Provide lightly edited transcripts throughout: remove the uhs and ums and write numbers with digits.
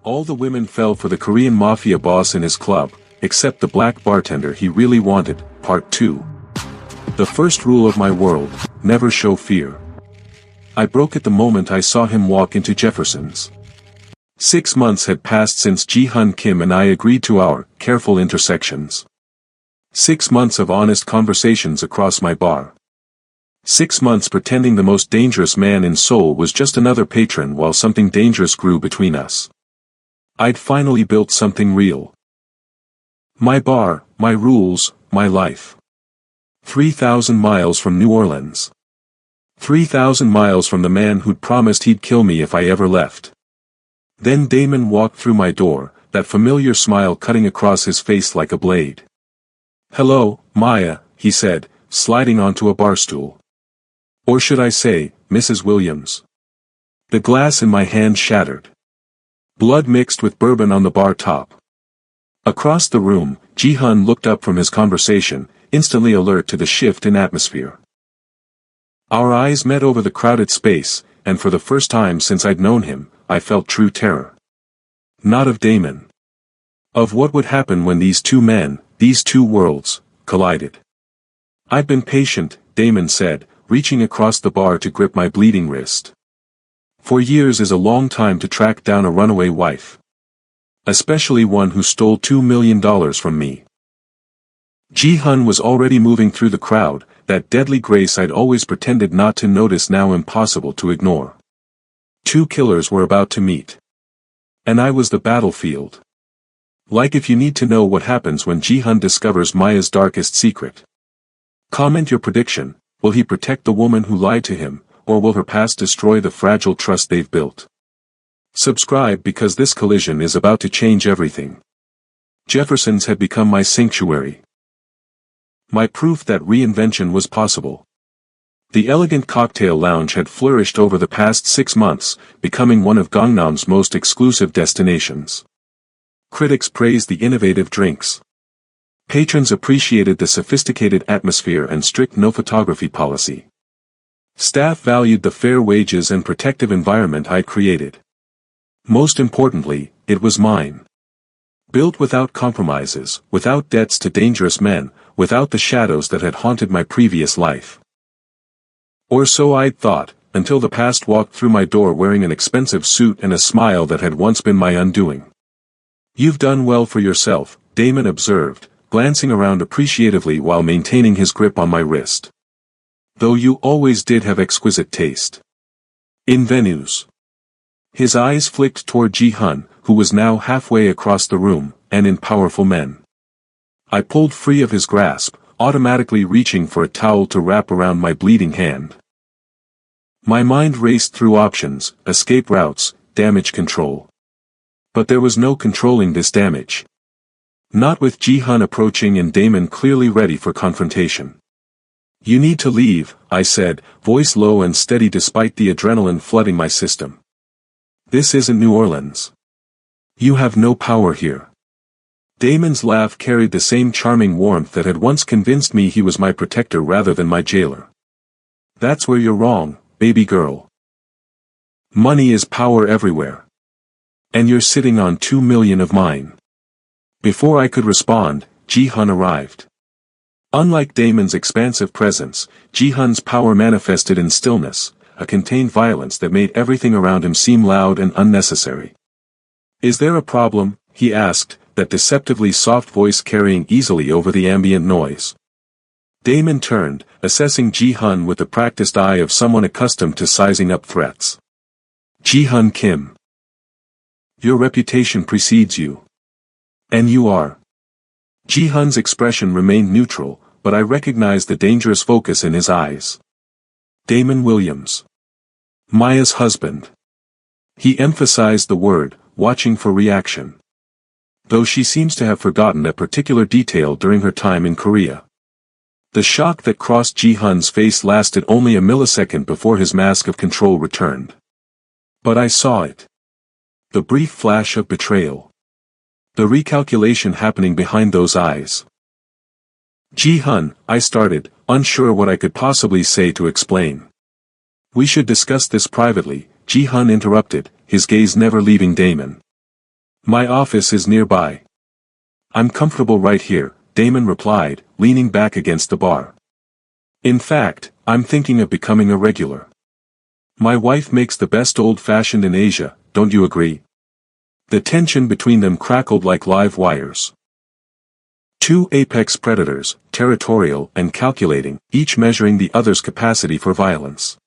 All the women fell for the Korean Mafia boss in his club, except the black bartender he really wanted. Part 2. The first rule of my world, never show fear. I broke it the moment I saw him walk into Jefferson's. 6 months had passed since Ji-hun Kim and I agreed to our careful intersections. 6 months of honest conversations across my bar. 6 months pretending the most dangerous man in Seoul was just another patron while something dangerous grew between us. I'd finally built something real. My bar, my rules, my life. 3,000 miles from New Orleans. 3,000 miles from the man who'd promised he'd kill me if I ever left. Then Damon walked through my door, that familiar smile cutting across his face like a blade. "Hello, Maya," he said, sliding onto a bar stool. Or should I say, Mrs. Williams. The glass in my hand shattered. Blood mixed with bourbon on the bar top. Across the room, Ji-hun looked up from his conversation, instantly alert to the shift in atmosphere. Our eyes met over the crowded space, and for the first time since I'd known him, I felt true terror. Not of Damon. Of what would happen when these two men, these two worlds, collided. "I've been patient," Damon said, reaching across the bar to grip my bleeding wrist. 4 years is a long time to track down a runaway wife. Especially one who stole $2 million from me. Ji-hun was already moving through the crowd, that deadly grace I'd always pretended not to notice now impossible to ignore. 2 killers were about to meet. And I was the battlefield. Like if you need to know what happens when Ji-hun discovers Maya's darkest secret. Comment your prediction, will he protect the woman who lied to him, or will her past destroy the fragile trust they've built? Subscribe because this collision is about to change everything. Jefferson's had become my sanctuary. My proof that reinvention was possible. The elegant cocktail lounge had flourished over the past 6 months, becoming one of Gangnam's most exclusive destinations. Critics praised the innovative drinks. Patrons appreciated the sophisticated atmosphere and strict no photography policy. Staff valued the fair wages and protective environment I'd created. Most importantly, it was mine. Built without compromises, without debts to dangerous men, without the shadows that had haunted my previous life. Or so I'd thought, until the past walked through my door wearing an expensive suit and a smile that had once been my undoing. "You've done well for yourself," Damon observed, glancing around appreciatively while maintaining his grip on my wrist. "Though you always did have exquisite taste. In venues." His eyes flicked toward Ji-hun, who was now halfway across the room, and in powerful men. I pulled free of his grasp, automatically reaching for a towel to wrap around my bleeding hand. My mind raced through options, escape routes, damage control. But there was no controlling this damage. Not with Ji-hun approaching and Damon clearly ready for confrontation. "You need to leave," I said, voice low and steady despite the adrenaline flooding my system. "This isn't New Orleans. You have no power here." Damon's laugh carried the same charming warmth that had once convinced me he was my protector rather than my jailer. "That's where you're wrong, baby girl. Money is power everywhere. And you're sitting on 2 million of mine." Before I could respond, Ji-hun arrived. Unlike Damon's expansive presence, Ji-hun's power manifested in stillness, a contained violence that made everything around him seem loud and unnecessary. "Is there a problem?" he asked, that deceptively soft voice carrying easily over the ambient noise. Damon turned, assessing Ji-hun with the practiced eye of someone accustomed to sizing up threats. "Ji-hun Kim. Your reputation precedes you. And you are." Ji-hun's expression remained neutral, but I recognized the dangerous focus in his eyes. "Damon Williams. Maya's husband." He emphasized the word, watching for reaction. Though she seems to have forgotten a particular detail during her time in Korea. The shock that crossed Ji-hun's face lasted only a millisecond before his mask of control returned. But I saw it. The brief flash of betrayal. The recalculation happening behind those eyes. "Ji-hun," I started, unsure what I could possibly say to explain. "We should discuss this privately," Ji-hun interrupted, his gaze never leaving Damon. My office is nearby. I'm comfortable right here, Damon replied, leaning back against the bar. In fact, I'm thinking of becoming a regular. My wife makes the best old-fashioned in Asia, don't you agree? The tension between them crackled like live wires. Two apex predators, territorial and calculating, each measuring the other's capacity for violence.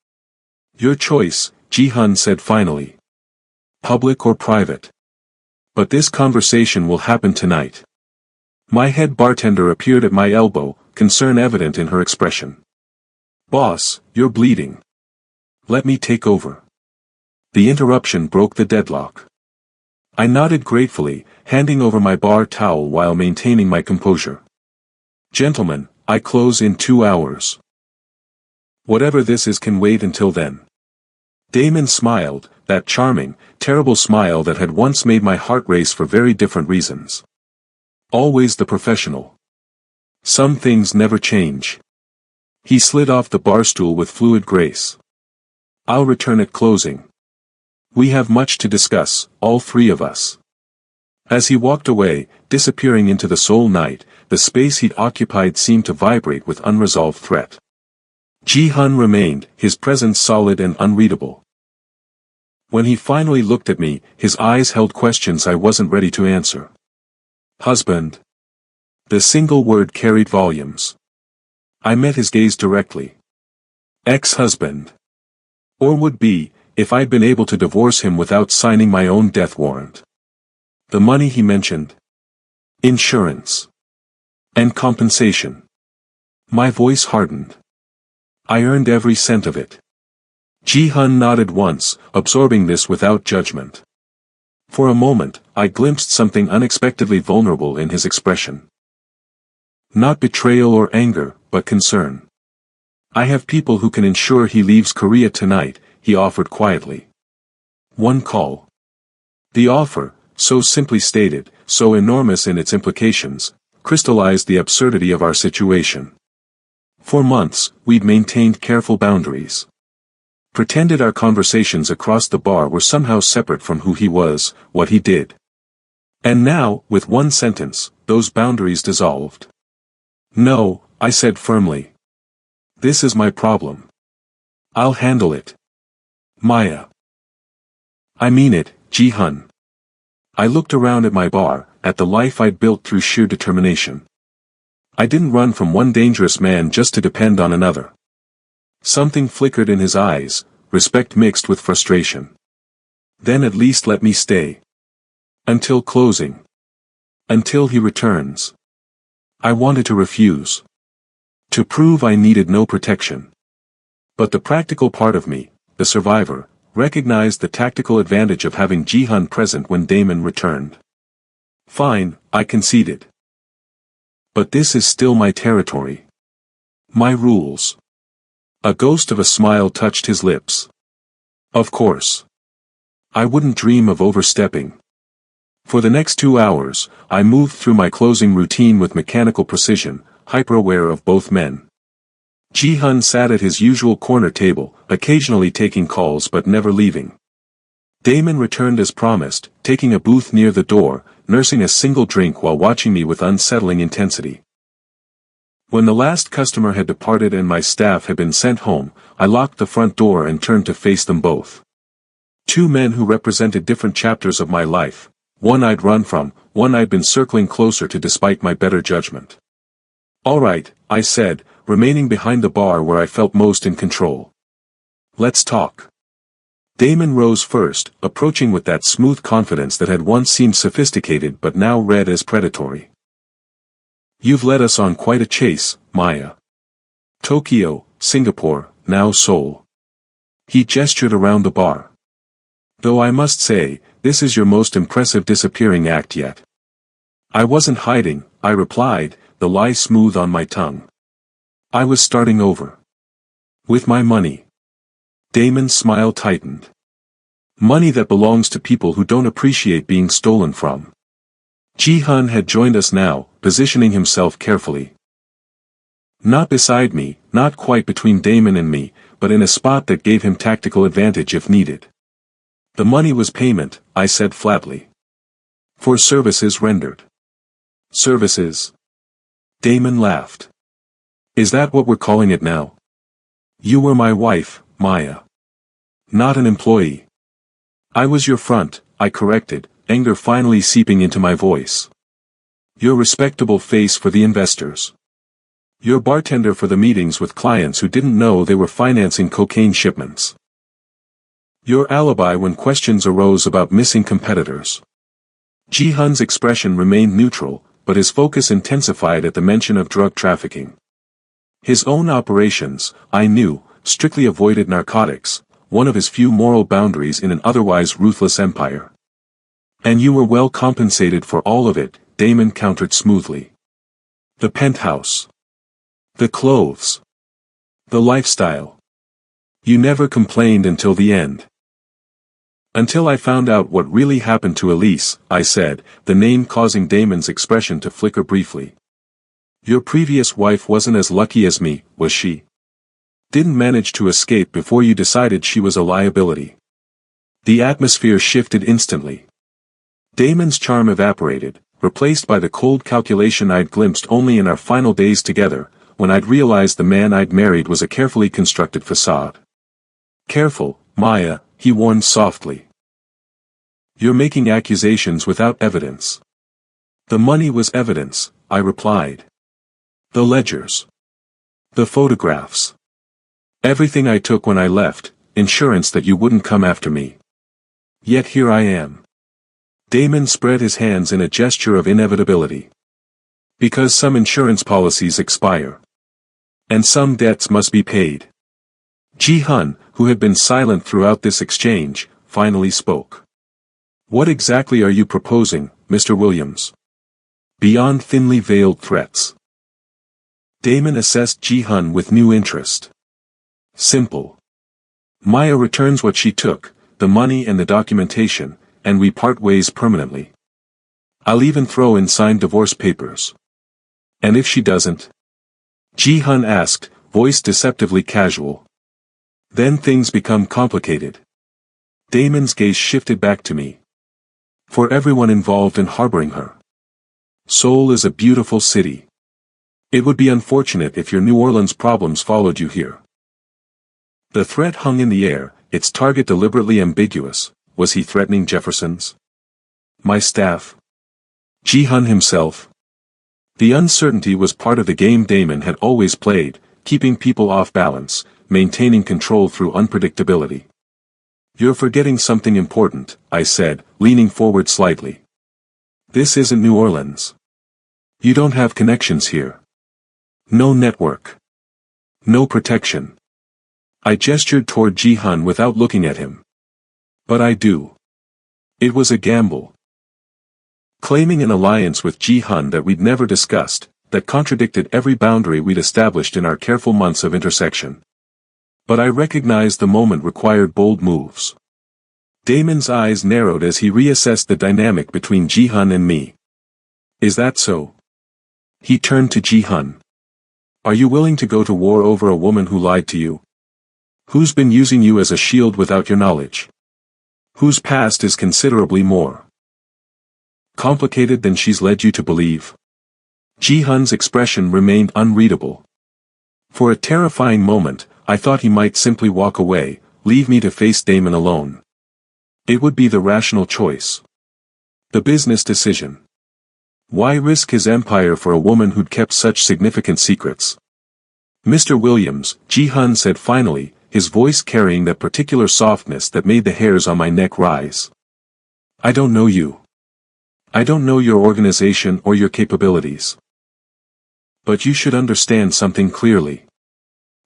Your choice, Ji-hun said finally. Public or private? But this conversation will happen tonight. My head bartender appeared at my elbow, concern evident in her expression. Boss, you're bleeding. Let me take over. The interruption broke the deadlock. I nodded gratefully, handing over my bar towel while maintaining my composure. Gentlemen, I close in 2 hours. Whatever this is can wait until then. Damon smiled, that charming, terrible smile that had once made my heart race for very different reasons. Always the professional. Some things never change. He slid off the bar stool with fluid grace. I'll return at closing. We have much to discuss, all three of us. As he walked away, disappearing into the Seoul night, the space he'd occupied seemed to vibrate with unresolved threat. Ji-hun remained, his presence solid and unreadable. When he finally looked at me, his eyes held questions I wasn't ready to answer. Husband. The single word carried volumes. I met his gaze directly. Ex-husband. Or would be, if I'd been able to divorce him without signing my own death warrant. The money he mentioned. Insurance. And compensation. My voice hardened. I earned every cent of it. Ji-hun nodded once, absorbing this without judgment. For a moment, I glimpsed something unexpectedly vulnerable in his expression. Not betrayal or anger, but concern. I have people who can ensure he leaves Korea tonight, he offered quietly. One call. The offer, so simply stated, so enormous in its implications, crystallized the absurdity of our situation. For months, we'd maintained careful boundaries. Pretended our conversations across the bar were somehow separate from who he was, what he did. And now, with one sentence, those boundaries dissolved. No, I said firmly. This is my problem. I'll handle it. Maya. I mean it, Ji-hun. I looked around at my bar, at the life I'd built through sheer determination. I didn't run from one dangerous man just to depend on another. Something flickered in his eyes, respect mixed with frustration. Then at least let me stay. Until closing. Until he returns. I wanted to refuse. To prove I needed no protection. But the practical part of me, the survivor, recognized the tactical advantage of having Ji-hun present when Damon returned. Fine, I conceded. But this is still my territory. My rules. A ghost of a smile touched his lips. Of course. I wouldn't dream of overstepping. For the next 2 hours, I moved through my closing routine with mechanical precision, hyper-aware of both men. Ji-hun sat at his usual corner table, occasionally taking calls but never leaving. Damon returned as promised, taking a booth near the door, nursing a single drink while watching me with unsettling intensity. When the last customer had departed and my staff had been sent home, I locked the front door and turned to face them both. Two men who represented different chapters of my life, one I'd run from, one I'd been circling closer to despite my better judgment. All right, I said, remaining behind the bar where I felt most in control. Let's talk. Damon rose first, approaching with that smooth confidence that had once seemed sophisticated but now read as predatory. You've led us on quite a chase, Maya. Tokyo, Singapore, now Seoul. He gestured around the bar. Though I must say, this is your most impressive disappearing act yet. I wasn't hiding, I replied, the lie smooth on my tongue. I was starting over. With my money. Damon's smile tightened. Money that belongs to people who don't appreciate being stolen from. Ji-hun had joined us now, positioning himself carefully. Not beside me, not quite between Damon and me, but in a spot that gave him tactical advantage if needed. The money was payment, I said flatly. For services rendered. Services. Damon laughed. Is that what we're calling it now? You were my wife, Maya. Not an employee. I was your front, I corrected, anger finally seeping into my voice. Your respectable face for the investors. Your bartender for the meetings with clients who didn't know they were financing cocaine shipments. Your alibi when questions arose about missing competitors. Ji-hun's expression remained neutral, but his focus intensified at the mention of drug trafficking. His own operations, I knew, strictly avoided narcotics, one of his few moral boundaries in an otherwise ruthless empire. And you were well compensated for all of it, Damon countered smoothly. The penthouse. The clothes. The lifestyle. You never complained until the end. Until I found out what really happened to Elise, I said, the name causing Damon's expression to flicker briefly. Your previous wife wasn't as lucky as me, was she? Didn't manage to escape before you decided she was a liability. The atmosphere shifted instantly. Damon's charm evaporated, replaced by the cold calculation I'd glimpsed only in our final days together, when I'd realized the man I'd married was a carefully constructed facade. Careful, Maya, he warned softly. You're making accusations without evidence. The money was evidence, I replied. The ledgers. The photographs. Everything I took when I left, insurance that you wouldn't come after me. Yet here I am. Damon spread his hands in a gesture of inevitability. Because some insurance policies expire. And some debts must be paid. Ji-hun, who had been silent throughout this exchange, finally spoke. What exactly are you proposing, Mr. Williams? Beyond thinly veiled threats. Damon assessed Ji-hun with new interest. Simple. Maya returns what she took, the money and the documentation, and we part ways permanently. I'll even throw in signed divorce papers. And if she doesn't? Ji-hun asked, voice deceptively casual. Then things become complicated. Damon's gaze shifted back to me. For everyone involved in harboring her. Seoul is a beautiful city. It would be unfortunate if your New Orleans problems followed you here. The threat hung in the air, its target deliberately ambiguous. Was he threatening Jefferson's? My staff? Ji-hun himself? The uncertainty was part of the game Damon had always played, keeping people off balance, maintaining control through unpredictability. You're forgetting something important, I said, leaning forward slightly. This isn't New Orleans. You don't have connections here. No network. No protection. I gestured toward Ji-hun without looking at him. But I do. It was a gamble. Claiming an alliance with Ji-hun that we'd never discussed, that contradicted every boundary we'd established in our careful months of intersection. But I recognized the moment required bold moves. Damon's eyes narrowed as he reassessed the dynamic between Ji-hun and me. Is that so? He turned to Ji-hun. Are you willing to go to war over a woman who lied to you? Who's been using you as a shield without your knowledge? Whose past is considerably more complicated than she's led you to believe? Ji-hun's expression remained unreadable. For a terrifying moment, I thought he might simply walk away, leave me to face Damon alone. It would be the rational choice. The business decision. Why risk his empire for a woman who'd kept such significant secrets? Mr. Williams, Ji-hun said finally, his voice carrying that particular softness that made the hairs on my neck rise. I don't know you. I don't know your organization or your capabilities. But you should understand something clearly.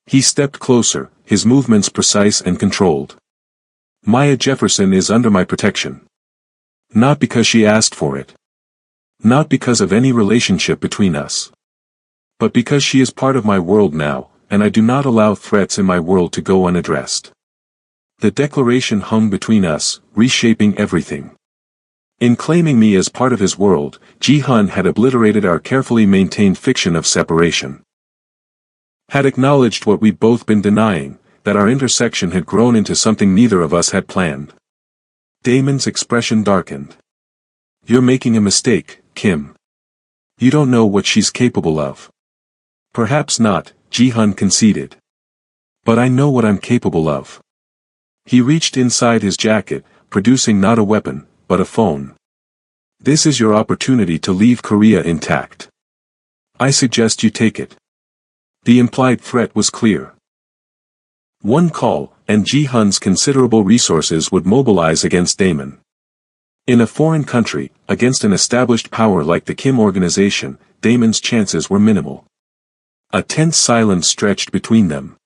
He stepped closer, his movements precise and controlled. Maya Jefferson is under my protection. Not because she asked for it. Not because of any relationship between us. But because she is part of my world now, and I do not allow threats in my world to go unaddressed. The declaration hung between us, reshaping everything. In claiming me as part of his world, Ji-hun had obliterated our carefully maintained fiction of separation. Had acknowledged what we'd both been denying, that our intersection had grown into something neither of us had planned. Damon's expression darkened. You're making a mistake, Kim. You don't know what she's capable of. Perhaps not, Ji-hun conceded. But I know what I'm capable of. He reached inside his jacket, producing not a weapon, but a phone. This is your opportunity to leave Korea intact. I suggest you take it. The implied threat was clear. One call, and Ji-hun's considerable resources would mobilize against Damon. In a foreign country, against an established power like the Kim organization, Damon's chances were minimal. A tense silence stretched between them.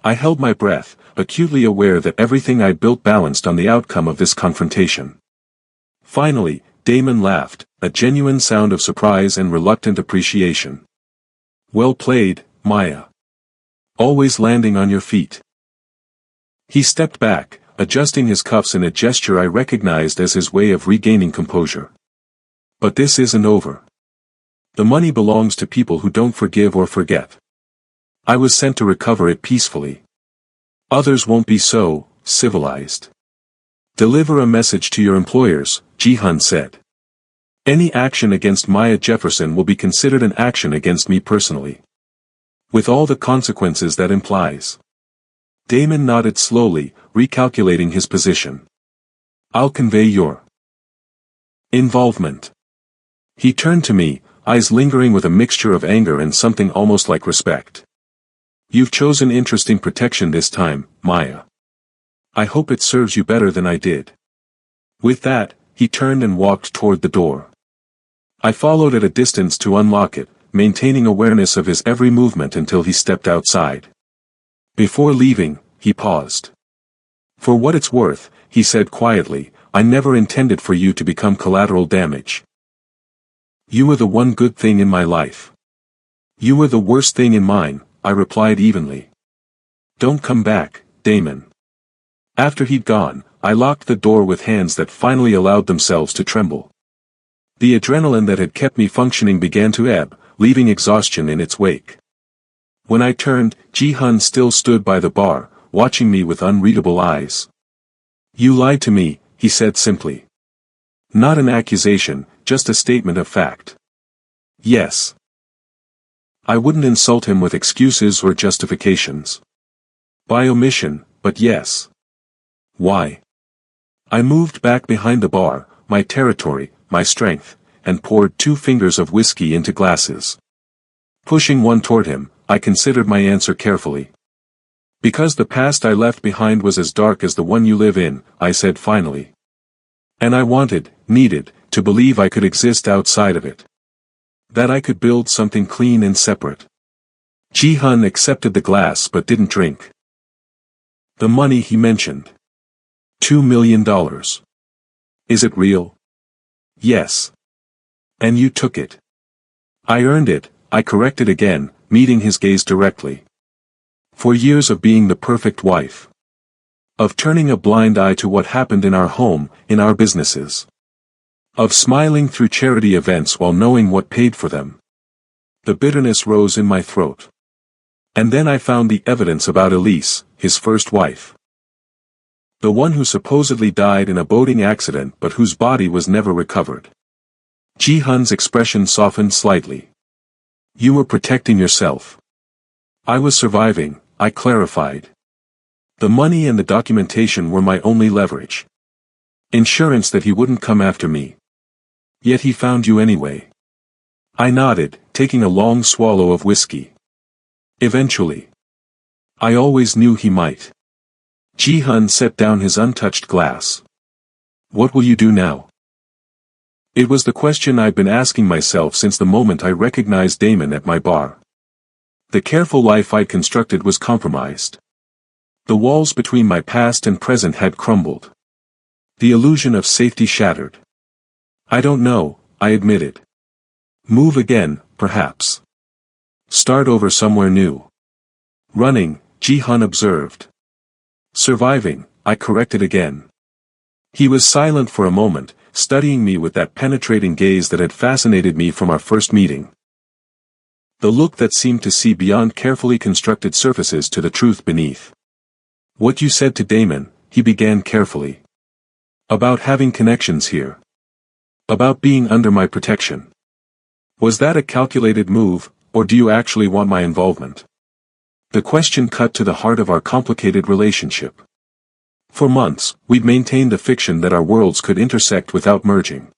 I held my breath, acutely aware that everything I built balanced on the outcome of this confrontation. Finally, Damon laughed, a genuine sound of surprise and reluctant appreciation. Well played, Maya. Always landing on your feet. He stepped back, adjusting his cuffs in a gesture I recognized as his way of regaining composure. But this isn't over. The money belongs to people who don't forgive or forget. I was sent to recover it peacefully. Others won't be so civilized. Deliver a message to your employers, Ji-hun said. Any action against Maya Jefferson will be considered an action against me personally. With all the consequences that implies. Damon nodded slowly, recalculating his position. I'll convey your involvement. He turned to me, eyes lingering with a mixture of anger and something almost like respect. You've chosen interesting protection this time, Maya. I hope it serves you better than I did. With that, he turned and walked toward the door. I followed at a distance to unlock it, maintaining awareness of his every movement until he stepped outside. Before leaving, he paused. For what it's worth, he said quietly, I never intended for you to become collateral damage. You were the one good thing in my life. You were the worst thing in mine, I replied evenly. Don't come back, Damon. After he'd gone, I locked the door with hands that finally allowed themselves to tremble. The adrenaline that had kept me functioning began to ebb, leaving exhaustion in its wake. When I turned, Ji-hun still stood by the bar, watching me with unreadable eyes. You lied to me, he said simply. Not an accusation, just a statement of fact. Yes. I wouldn't insult him with excuses or justifications. By omission, but yes. Why? I moved back behind the bar, my territory, my strength, and poured 2 fingers of whiskey into glasses. Pushing one toward him, I considered my answer carefully. Because the past I left behind was as dark as the one you live in, I said finally. And I needed, to believe I could exist outside of it. That I could build something clean and separate. Ji-hun accepted the glass but didn't drink. The money he mentioned. $2 million. Is it real? Yes. And you took it. I earned it, I corrected again, meeting his gaze directly. For years of being the perfect wife. Of turning a blind eye to what happened in our home, in our businesses. Of smiling through charity events while knowing what paid for them. The bitterness rose in my throat. And then I found the evidence about Elise, his first wife. The one who supposedly died in a boating accident but whose body was never recovered. Ji-hun's expression softened slightly. You were protecting yourself. I was surviving, I clarified. The money and the documentation were my only leverage. Insurance that he wouldn't come after me. Yet he found you anyway. I nodded, taking a long swallow of whiskey. Eventually. I always knew he might. Ji-hun set down his untouched glass. What will you do now? It was the question I'd been asking myself since the moment I recognized Damon at my bar. The careful life I'd constructed was compromised. The walls between my past and present had crumbled. The illusion of safety shattered. I don't know, I admitted. Move again, perhaps. Start over somewhere new. Running, Ji-hun observed. Surviving, I corrected again. He was silent for a moment, studying me with that penetrating gaze that had fascinated me from our first meeting. The look that seemed to see beyond carefully constructed surfaces to the truth beneath. What you said to Damon, he began carefully. About having connections here. About being under my protection. Was that a calculated move, or do you actually want my involvement? The question cut to the heart of our complicated relationship. For months, we'd maintained the fiction that our worlds could intersect without merging.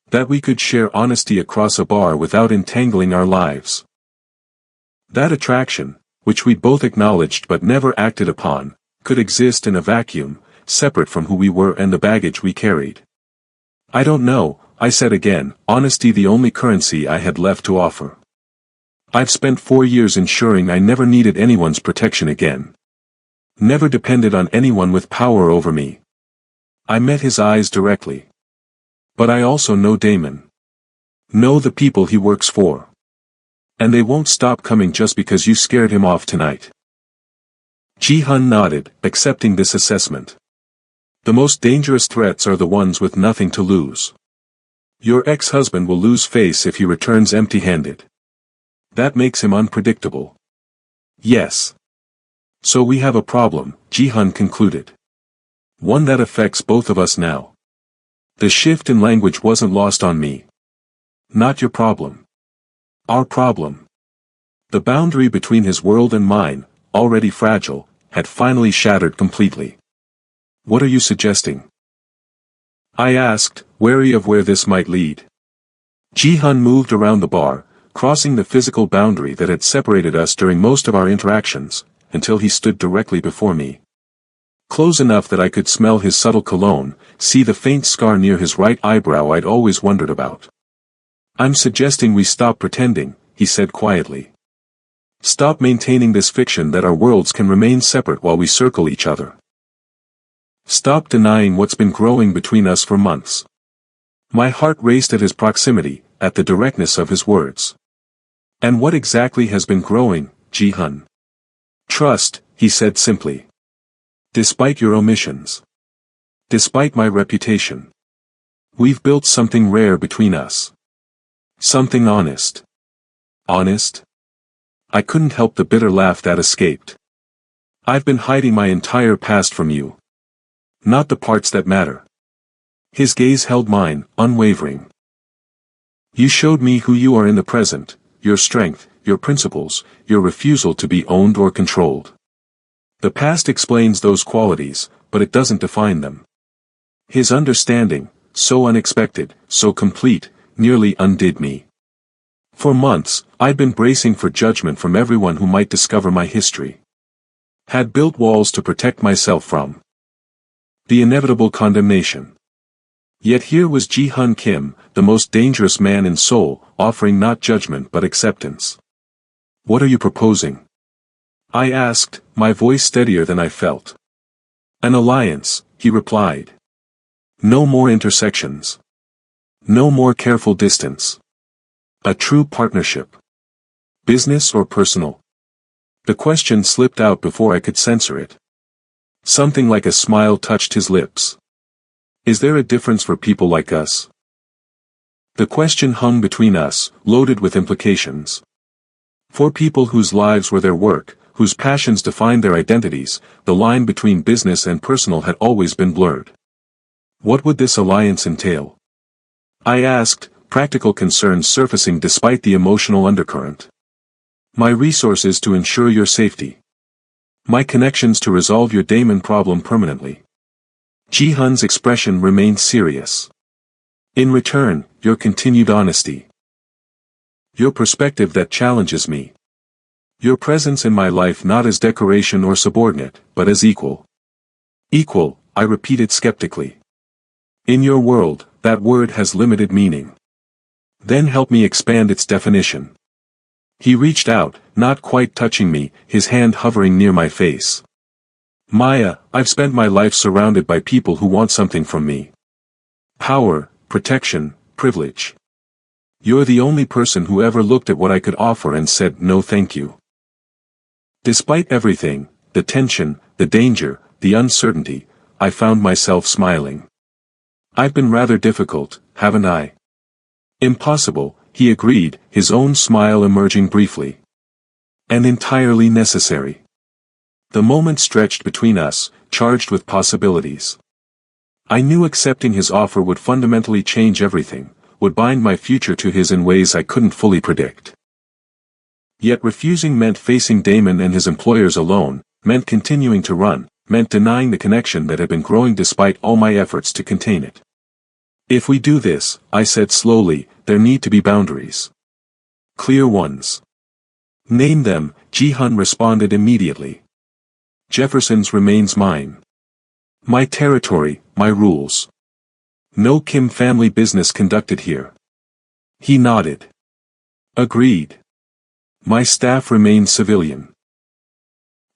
That we could share honesty across a bar without entangling our lives. That attraction, which we'd both acknowledged but never acted upon, could exist in a vacuum, separate from who we were and the baggage we carried. I don't know, I said again, honesty the only currency I had left to offer. I've spent 4 years ensuring I never needed anyone's protection again. Never depended on anyone with power over me. I met his eyes directly. But I also know Damon. Know the people he works for. And they won't stop coming just because you scared him off tonight. Ji-hun nodded, accepting this assessment. The most dangerous threats are the ones with nothing to lose. Your ex-husband will lose face if he returns empty-handed. That makes him unpredictable. Yes. So we have a problem, Ji-hun concluded. One that affects both of us now. The shift in language wasn't lost on me. Not your problem. Our problem. The boundary between his world and mine, already fragile, had finally shattered completely. What are you suggesting? I asked, wary of where this might lead. Ji-hun moved around the bar, crossing the physical boundary that had separated us during most of our interactions, until he stood directly before me. Close enough that I could smell his subtle cologne, see the faint scar near his right eyebrow I'd always wondered about. I'm suggesting we stop pretending, he said quietly. Stop maintaining this fiction that our worlds can remain separate while we circle each other. Stop denying what's been growing between us for months. My heart raced at his proximity, at the directness of his words. And what exactly has been growing, Ji-hun? Trust, he said simply. Despite your omissions. Despite my reputation. We've built something rare between us. Something honest. Honest? I couldn't help the bitter laugh that escaped. I've been hiding my entire past from you. Not the parts that matter. His gaze held mine, unwavering. You showed me who you are in the present, your strength, your principles, your refusal to be owned or controlled. The past explains those qualities, but it doesn't define them. His understanding, so unexpected, so complete, nearly undid me. For months, I'd been bracing for judgment from everyone who might discover my history. Had built walls to protect myself from the inevitable condemnation. Yet here was Ji-hun Kim, the most dangerous man in Seoul, offering not judgment but acceptance. What are you proposing? I asked, my voice steadier than I felt. An alliance, he replied. No more intersections. No more careful distance. A true partnership. Business or personal? The question slipped out before I could censor it. Something like a smile touched his lips. Is there a difference for people like us? The question hung between us, loaded with implications. For people whose lives were their work, whose passions defined their identities, the line between business and personal had always been blurred. What would this alliance entail? I asked, practical concerns surfacing despite the emotional undercurrent. My resources to ensure your safety. My connections to resolve your Damon problem permanently. Ji-hun's expression remained serious. In return, your continued honesty. Your perspective that challenges me. Your presence in my life not as decoration or subordinate, but as equal. Equal, I repeated skeptically. In your world, that word has limited meaning. Then help me expand its definition. He reached out, not quite touching me, his hand hovering near my face. Maya, I've spent my life surrounded by people who want something from me. Power, protection, privilege. You're the only person who ever looked at what I could offer and said no thank you. Despite everything, the tension, the danger, the uncertainty, I found myself smiling. I've been rather difficult, haven't I? Impossible, he agreed, his own smile emerging briefly. And entirely necessary. The moment stretched between us, charged with possibilities. I knew accepting his offer would fundamentally change everything, would bind my future to his in ways I couldn't fully predict. Yet refusing meant facing Damon and his employers alone, meant continuing to run, meant denying the connection that had been growing despite all my efforts to contain it. If we do this, I said slowly, there need to be boundaries. Clear ones. Name them, Ji-hun responded immediately. Jefferson's remains mine. My territory, my rules. No Kim family business conducted here. He nodded. Agreed. My staff remains civilian.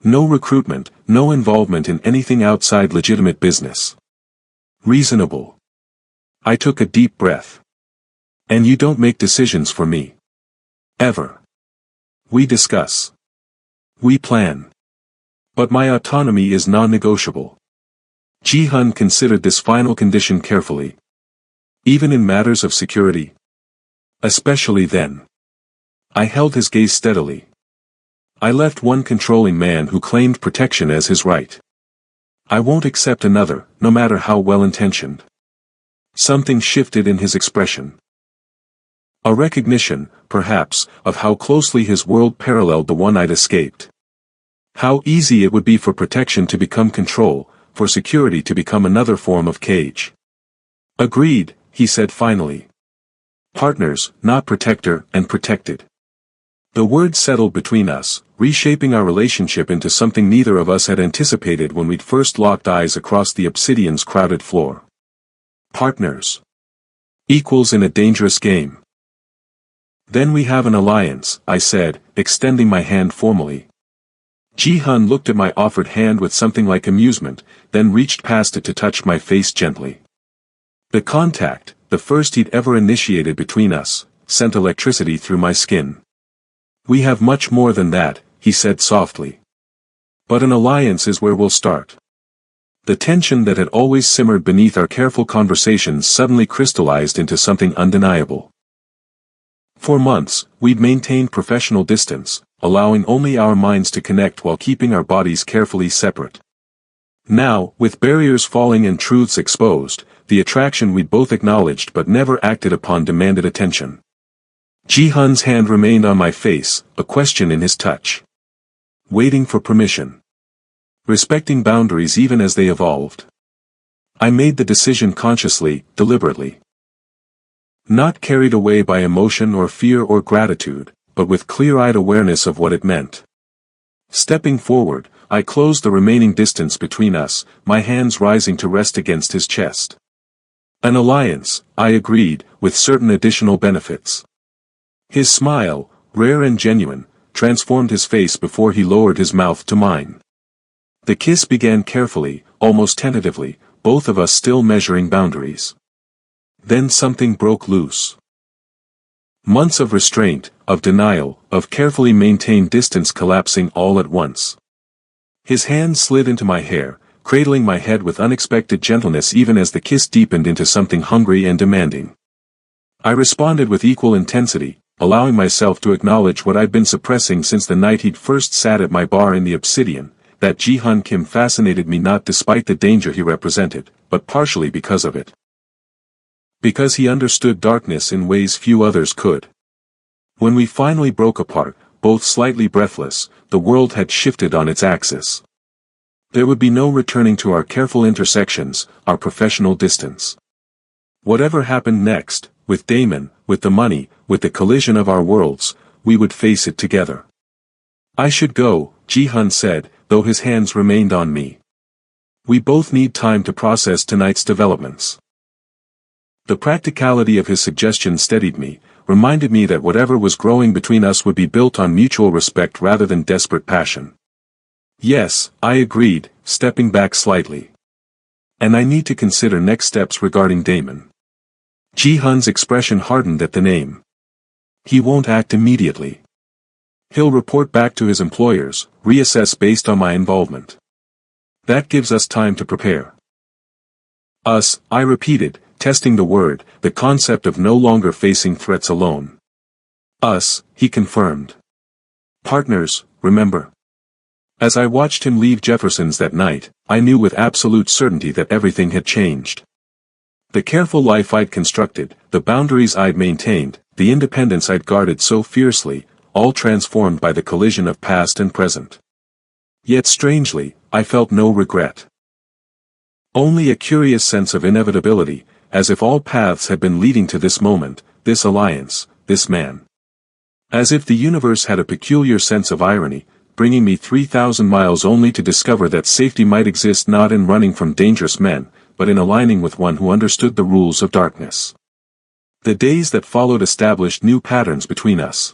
No recruitment, no involvement in anything outside legitimate business. Reasonable. I took a deep breath. And you don't make decisions for me. Ever. We discuss. We plan. But my autonomy is non-negotiable. Ji-hun considered this final condition carefully. Even in matters of security. Especially then. I held his gaze steadily. I left one controlling man who claimed protection as his right. I won't accept another, no matter how well-intentioned. Something shifted in his expression. A recognition, perhaps, of how closely his world paralleled the one I'd escaped. How easy it would be for protection to become control, for security to become another form of cage. Agreed, he said finally. Partners, not protector and protected. The word settled between us, reshaping our relationship into something neither of us had anticipated when we'd first locked eyes across the obsidian's crowded floor. Partners. Equals in a dangerous game. Then we have an alliance, I said, extending my hand formally. Ji-hun looked at my offered hand with something like amusement, then reached past it to touch my face gently. The contact, the first he'd ever initiated between us, sent electricity through my skin. We have much more than that, he said softly. But an alliance is where we'll start. The tension that had always simmered beneath our careful conversations suddenly crystallized into something undeniable. For months, we'd maintained professional distance, allowing only our minds to connect while keeping our bodies carefully separate. Now, with barriers falling and truths exposed, the attraction we'd both acknowledged but never acted upon demanded attention. Ji-hun's hand remained on my face, a question in his touch. Waiting for permission. Respecting boundaries even as they evolved. I made the decision consciously, deliberately. Not carried away by emotion or fear or gratitude, but with clear-eyed awareness of what it meant. Stepping forward, I closed the remaining distance between us, my hands rising to rest against his chest. An alliance, I agreed, with certain additional benefits. His smile, rare and genuine, transformed his face before he lowered his mouth to mine. The kiss began carefully, almost tentatively, both of us still measuring boundaries. Then something broke loose. Months of restraint, of denial, of carefully maintained distance collapsing all at once. His hand slid into my hair, cradling my head with unexpected gentleness even as the kiss deepened into something hungry and demanding. I responded with equal intensity, allowing myself to acknowledge what I'd been suppressing since the night he'd first sat at my bar in the Obsidian, that Ji-hun Kim fascinated me not despite the danger he represented, but partially because of it. Because he understood darkness in ways few others could. When we finally broke apart, both slightly breathless, the world had shifted on its axis. There would be no returning to our careful intersections, our professional distance. Whatever happened next, with Damon, with the money, with the collision of our worlds, we would face it together. I should go, Ji-hun said, though his hands remained on me. We both need time to process tonight's developments. The practicality of his suggestion steadied me, reminded me that whatever was growing between us would be built on mutual respect rather than desperate passion. Yes, I agreed, stepping back slightly. And I need to consider next steps regarding Damon. Ji-hun's expression hardened at the name. He won't act immediately. He'll report back to his employers, reassess based on my involvement. That gives us time to prepare. Us, I repeated, testing the word, the concept of no longer facing threats alone. Us, he confirmed. Partners, remember. As I watched him leave Jefferson's that night, I knew with absolute certainty that everything had changed. The careful life I'd constructed, the boundaries I'd maintained, the independence I'd guarded so fiercely, all transformed by the collision of past and present. Yet strangely, I felt no regret. Only a curious sense of inevitability, as if all paths had been leading to this moment, this alliance, this man. As if the universe had a peculiar sense of irony, bringing me 3,000 miles only to discover that safety might exist not in running from dangerous men, but in aligning with one who understood the rules of darkness. The days that followed established new patterns between us.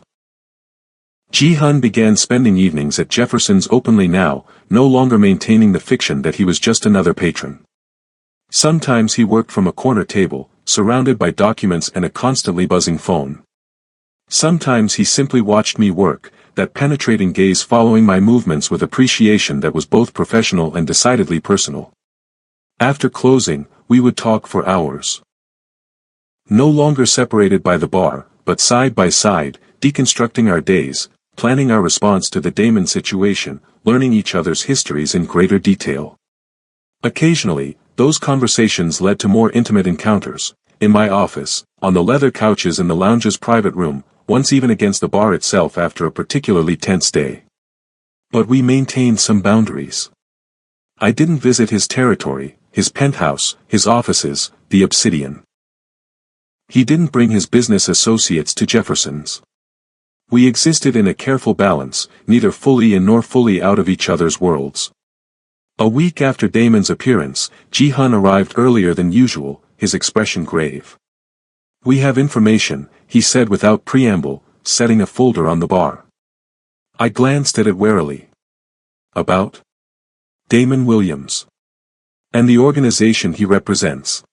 Ji-hun began spending evenings at Jefferson's openly now, no longer maintaining the fiction that he was just another patron. Sometimes he worked from a corner table, surrounded by documents and a constantly buzzing phone. Sometimes he simply watched me work, that penetrating gaze following my movements with appreciation that was both professional and decidedly personal. After closing, we would talk for hours. No longer separated by the bar, but side by side, deconstructing our days, planning our response to the Damon situation, learning each other's histories in greater detail. Occasionally, those conversations led to more intimate encounters, in my office, on the leather couches in the lounge's private room, once even against the bar itself after a particularly tense day. But we maintained some boundaries. I didn't visit his territory, his penthouse, his offices, the Obsidian. He didn't bring his business associates to Jefferson's. We existed in a careful balance, neither fully in nor fully out of each other's worlds. A week after Damon's appearance, Ji-hun arrived earlier than usual, his expression grave. "We have information," he said without preamble, setting a folder on the bar. I glanced at it warily. "About?" "Damon Williams. And the organization he represents."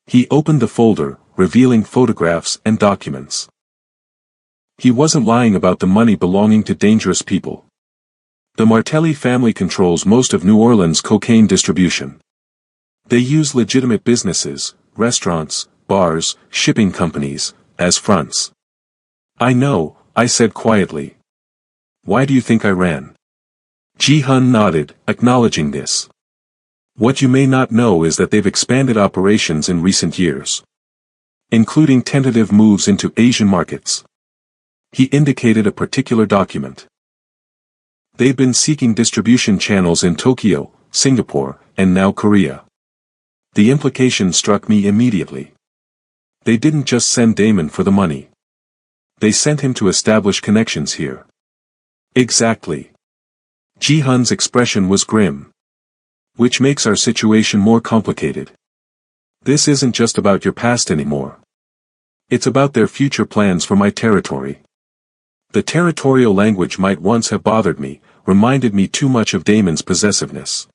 He opened the folder, revealing photographs and documents. He wasn't lying about the money belonging to dangerous people. The Martelli family controls most of New Orleans' cocaine distribution. They use legitimate businesses, restaurants, bars, shipping companies, as fronts. "I know," I said quietly. "Why do you think I ran?" Ji-hun nodded, acknowledging this. "What you may not know is that they've expanded operations in recent years, including tentative moves into Asian markets." He indicated a particular document. "They've been seeking distribution channels in Tokyo, Singapore, and now Korea." The implication struck me immediately. They didn't just send Damon for the money. They sent him to establish connections here. "Exactly." Ji-hun's expression was grim. "Which makes our situation more complicated. This isn't just about your past anymore. It's about their future plans for my territory." The territorial language might once have bothered me, reminded me too much of Damon's possessiveness.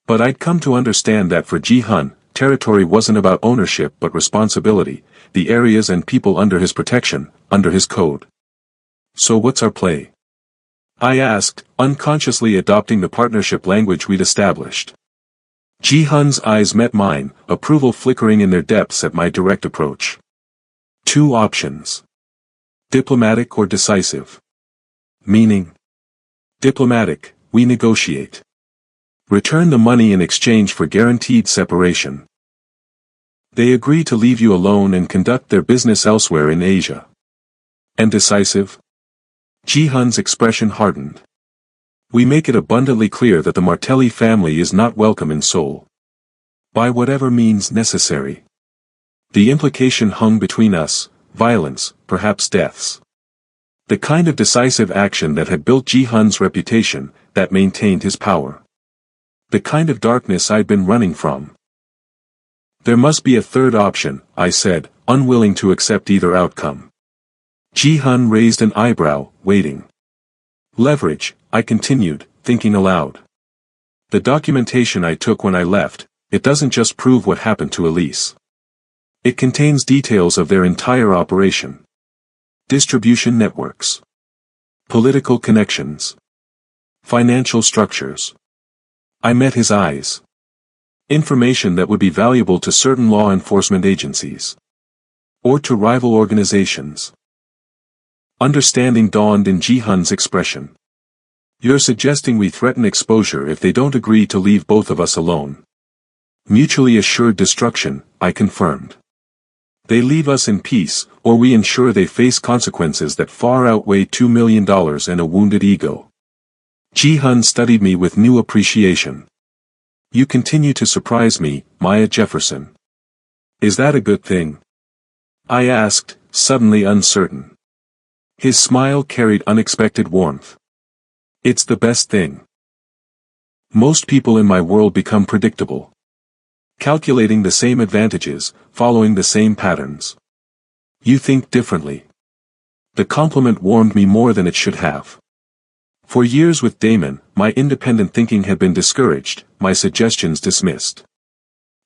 But I'd come to understand that for Ji-hun, territory wasn't about ownership but responsibility, the areas and people under his protection, under his code. "So what's our play?" I asked, unconsciously adopting the partnership language we'd established. Ji-hun's eyes met mine, approval flickering in their depths at my direct approach. "Two options. Diplomatic or decisive." "Meaning?" "Diplomatic, we negotiate. Return the money in exchange for guaranteed separation. They agree to leave you alone and conduct their business elsewhere in Asia." "And decisive?" Ji-hun's expression hardened. "We make it abundantly clear that the Martelli family is not welcome in Seoul. By whatever means necessary." The implication hung between us, violence, perhaps deaths. The kind of decisive action that had built Ji-hun's reputation, that maintained his power. The kind of darkness I'd been running from. "There must be a third option," I said, unwilling to accept either outcome. Ji-hun raised an eyebrow, waiting. "Leverage," I continued, thinking aloud. "The documentation I took when I left, it doesn't just prove what happened to Elise. It contains details of their entire operation. Distribution networks. Political connections. Financial structures." I met his eyes. "Information that would be valuable to certain law enforcement agencies. Or to rival organizations." Understanding dawned in Ji-hun's expression. You're suggesting we threaten exposure if they don't agree to leave both of us alone. Mutually assured destruction, I confirmed. They leave us in peace, or we ensure they face consequences that far outweigh $2 million and a wounded ego. Ji-hun studied me with new appreciation. You continue to surprise me, Maya Jefferson. Is that a good thing? I asked, suddenly uncertain. His smile carried unexpected warmth. It's the best thing. Most people in my world become predictable. Calculating the same advantages, following the same patterns. You think differently. The compliment warmed me more than it should have. For years with Damon, my independent thinking had been discouraged, my suggestions dismissed.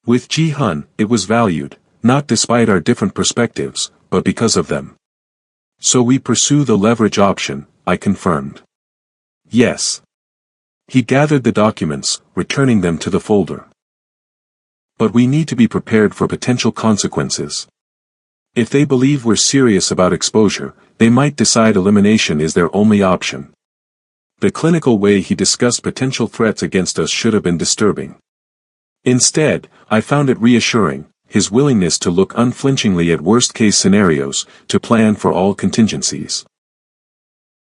With Ji-hun, it was valued, not despite our different perspectives, but because of them. So we pursue the leverage option, I confirmed. Yes. He gathered the documents, returning them to the folder. But we need to be prepared for potential consequences. If they believe we're serious about exposure, they might decide elimination is their only option. The clinical way he discussed potential threats against us should have been disturbing. Instead, I found it reassuring, his willingness to look unflinchingly at worst-case scenarios, to plan for all contingencies.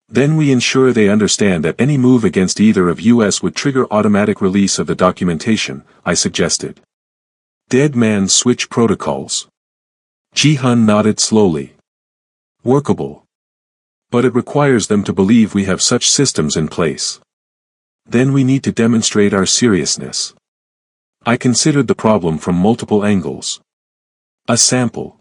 Then we ensure they understand that any move against either of us would trigger automatic release of the documentation, I suggested. Dead man switch protocols. Ji-hun nodded slowly. Workable. But it requires them to believe we have such systems in place. Then we need to demonstrate our seriousness. I considered the problem from multiple angles. A sample.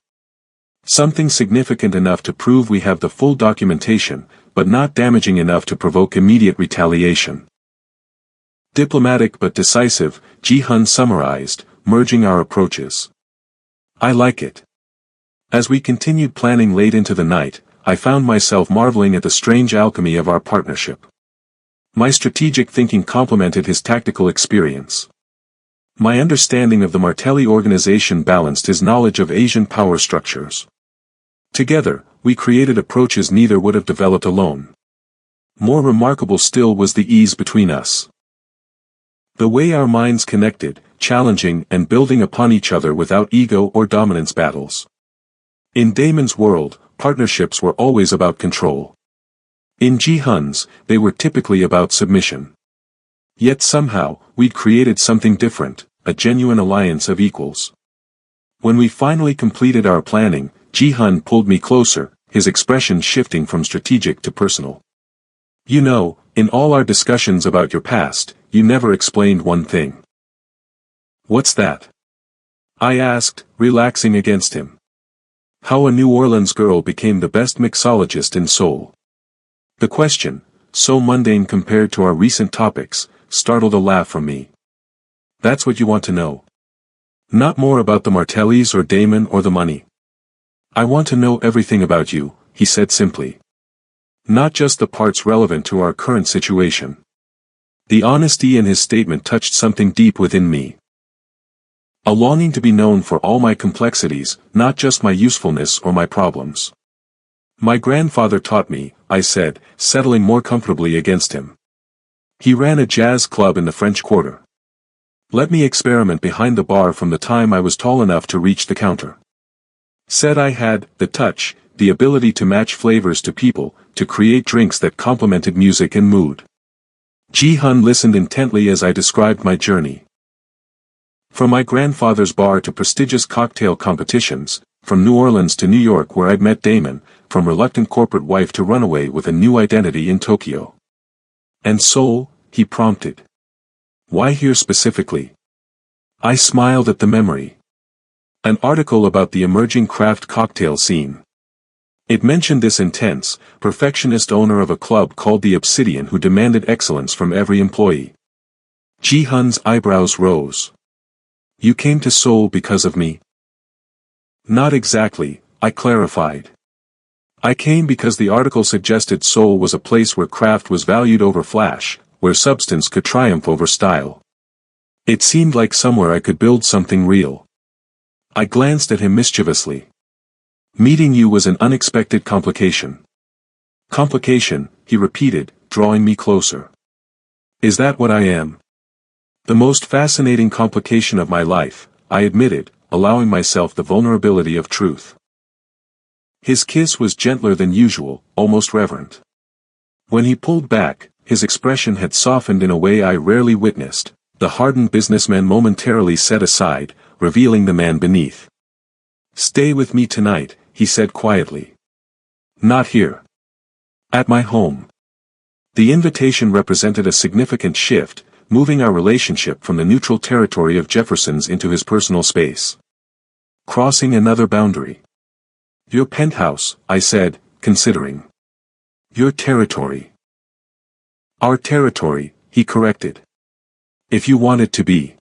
Something significant enough to prove we have the full documentation, but not damaging enough to provoke immediate retaliation. Diplomatic but decisive, Ji-hun summarized, merging our approaches. I like it. As we continued planning late into the night, I found myself marveling at the strange alchemy of our partnership. My strategic thinking complemented his tactical experience. My understanding of the Martelli organization balanced his knowledge of Asian power structures. Together, we created approaches neither would have developed alone. More remarkable still was the ease between us. The way our minds connected, challenging and building upon each other without ego or dominance battles. In Damon's world, partnerships were always about control. In Ji-hun's, they were typically about submission. Yet somehow, we'd created something different, a genuine alliance of equals. When we finally completed our planning, Ji-hun pulled me closer, his expression shifting from strategic to personal. You know, in all our discussions about your past, you never explained one thing. What's that? I asked, relaxing against him. How a New Orleans girl became the best mixologist in Seoul. The question, so mundane compared to our recent topics, startled a laugh from me. That's what you want to know. Not more about the Martellis or Damon or the money. I want to know everything about you, he said simply. Not just the parts relevant to our current situation. The honesty in his statement touched something deep within me. A longing to be known for all my complexities, not just my usefulness or my problems. My grandfather taught me, I said, settling more comfortably against him. He ran a jazz club in the French Quarter. Let me experiment behind the bar from the time I was tall enough to reach the counter. Said I had the touch, the ability to match flavors to people, to create drinks that complemented music and mood. Ji-hun listened intently as I described my journey. From my grandfather's bar to prestigious cocktail competitions, from New Orleans to New York where I'd met Damon, from reluctant corporate wife to runaway with a new identity in Tokyo. And Seoul, he prompted. Why here specifically? I smiled at the memory. An article about the emerging craft cocktail scene. It mentioned this intense, perfectionist owner of a club called the Obsidian who demanded excellence from every employee. Ji-hun's eyebrows rose. You came to Seoul because of me? Not exactly, I clarified. I came because the article suggested Seoul was a place where craft was valued over flash, where substance could triumph over style. It seemed like somewhere I could build something real. I glanced at him mischievously. Meeting you was an unexpected complication. Complication, he repeated, drawing me closer. Is that what I am? The most fascinating complication of my life, I admitted, allowing myself the vulnerability of truth. His kiss was gentler than usual, almost reverent. When he pulled back, his expression had softened in a way I rarely witnessed, the hardened businessman momentarily set aside, revealing the man beneath. "Stay with me tonight," he said quietly. "Not here. At my home." The invitation represented a significant shift, moving our relationship from the neutral territory of Jefferson's into his personal space. Crossing another boundary. "Your penthouse," I said, considering. "Your territory." "Our territory," he corrected. "If you want it to be."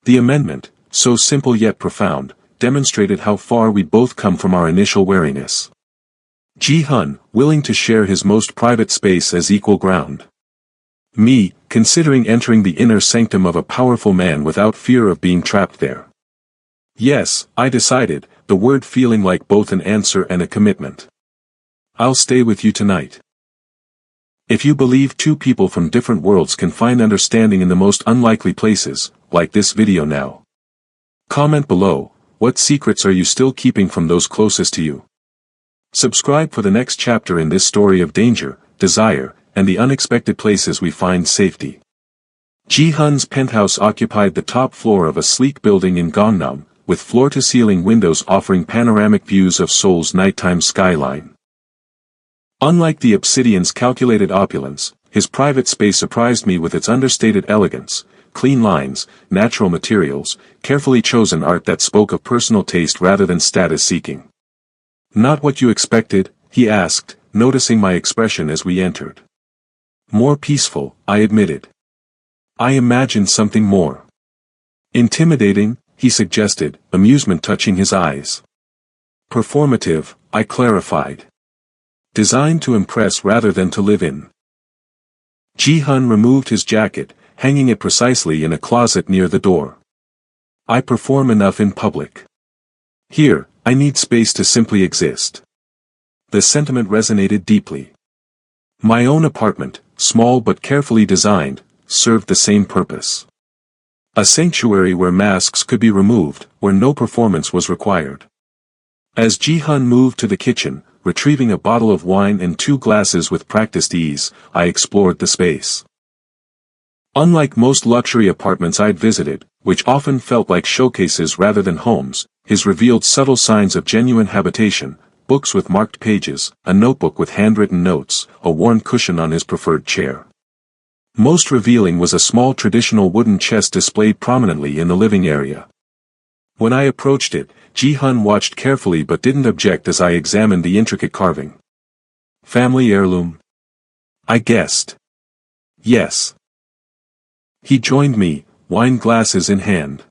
The amendment, so simple yet profound, demonstrated how far we'd both come from our initial wariness. Ji-hun, willing to share his most private space as equal ground. Me, considering entering the inner sanctum of a powerful man without fear of being trapped there. Yes, I decided, the word feeling like both an answer and a commitment. "I'll stay with you tonight." If you believe two people from different worlds can find understanding in the most unlikely places, like this video now. Comment below, what secrets are you still keeping from those closest to you? Subscribe for the next chapter in this story of danger, desire, and the unexpected places we find safety. Ji-hun's penthouse occupied the top floor of a sleek building in Gangnam, with floor-to-ceiling windows offering panoramic views of Seoul's nighttime skyline. Unlike the obsidian's calculated opulence, his private space surprised me with its understated elegance, clean lines, natural materials, carefully chosen art that spoke of personal taste rather than status-seeking. "Not what you expected?" he asked, noticing my expression as we entered. "More peaceful," I admitted. "I imagined something more." "Intimidating," he suggested, amusement touching his eyes. "Performative," I clarified. "Designed to impress rather than to live in." Ji-hun removed his jacket, hanging it precisely in a closet near the door. "I perform enough in public. Here, I need space to simply exist." The sentiment resonated deeply. My own apartment, small but carefully designed, served the same purpose. A sanctuary where masks could be removed, where no performance was required. As Ji-hun moved to the kitchen, retrieving a bottle of wine and 2 glasses with practiced ease, I explored the space. Unlike most luxury apartments I'd visited, which often felt like showcases rather than homes, his revealed subtle signs of genuine habitation: books with marked pages, a notebook with handwritten notes, a worn cushion on his preferred chair. Most revealing was a small traditional wooden chest displayed prominently in the living area. When I approached it, Ji-hun watched carefully but didn't object as I examined the intricate carving. "Family heirloom?" I guessed. "Yes." He joined me, wine glasses in hand.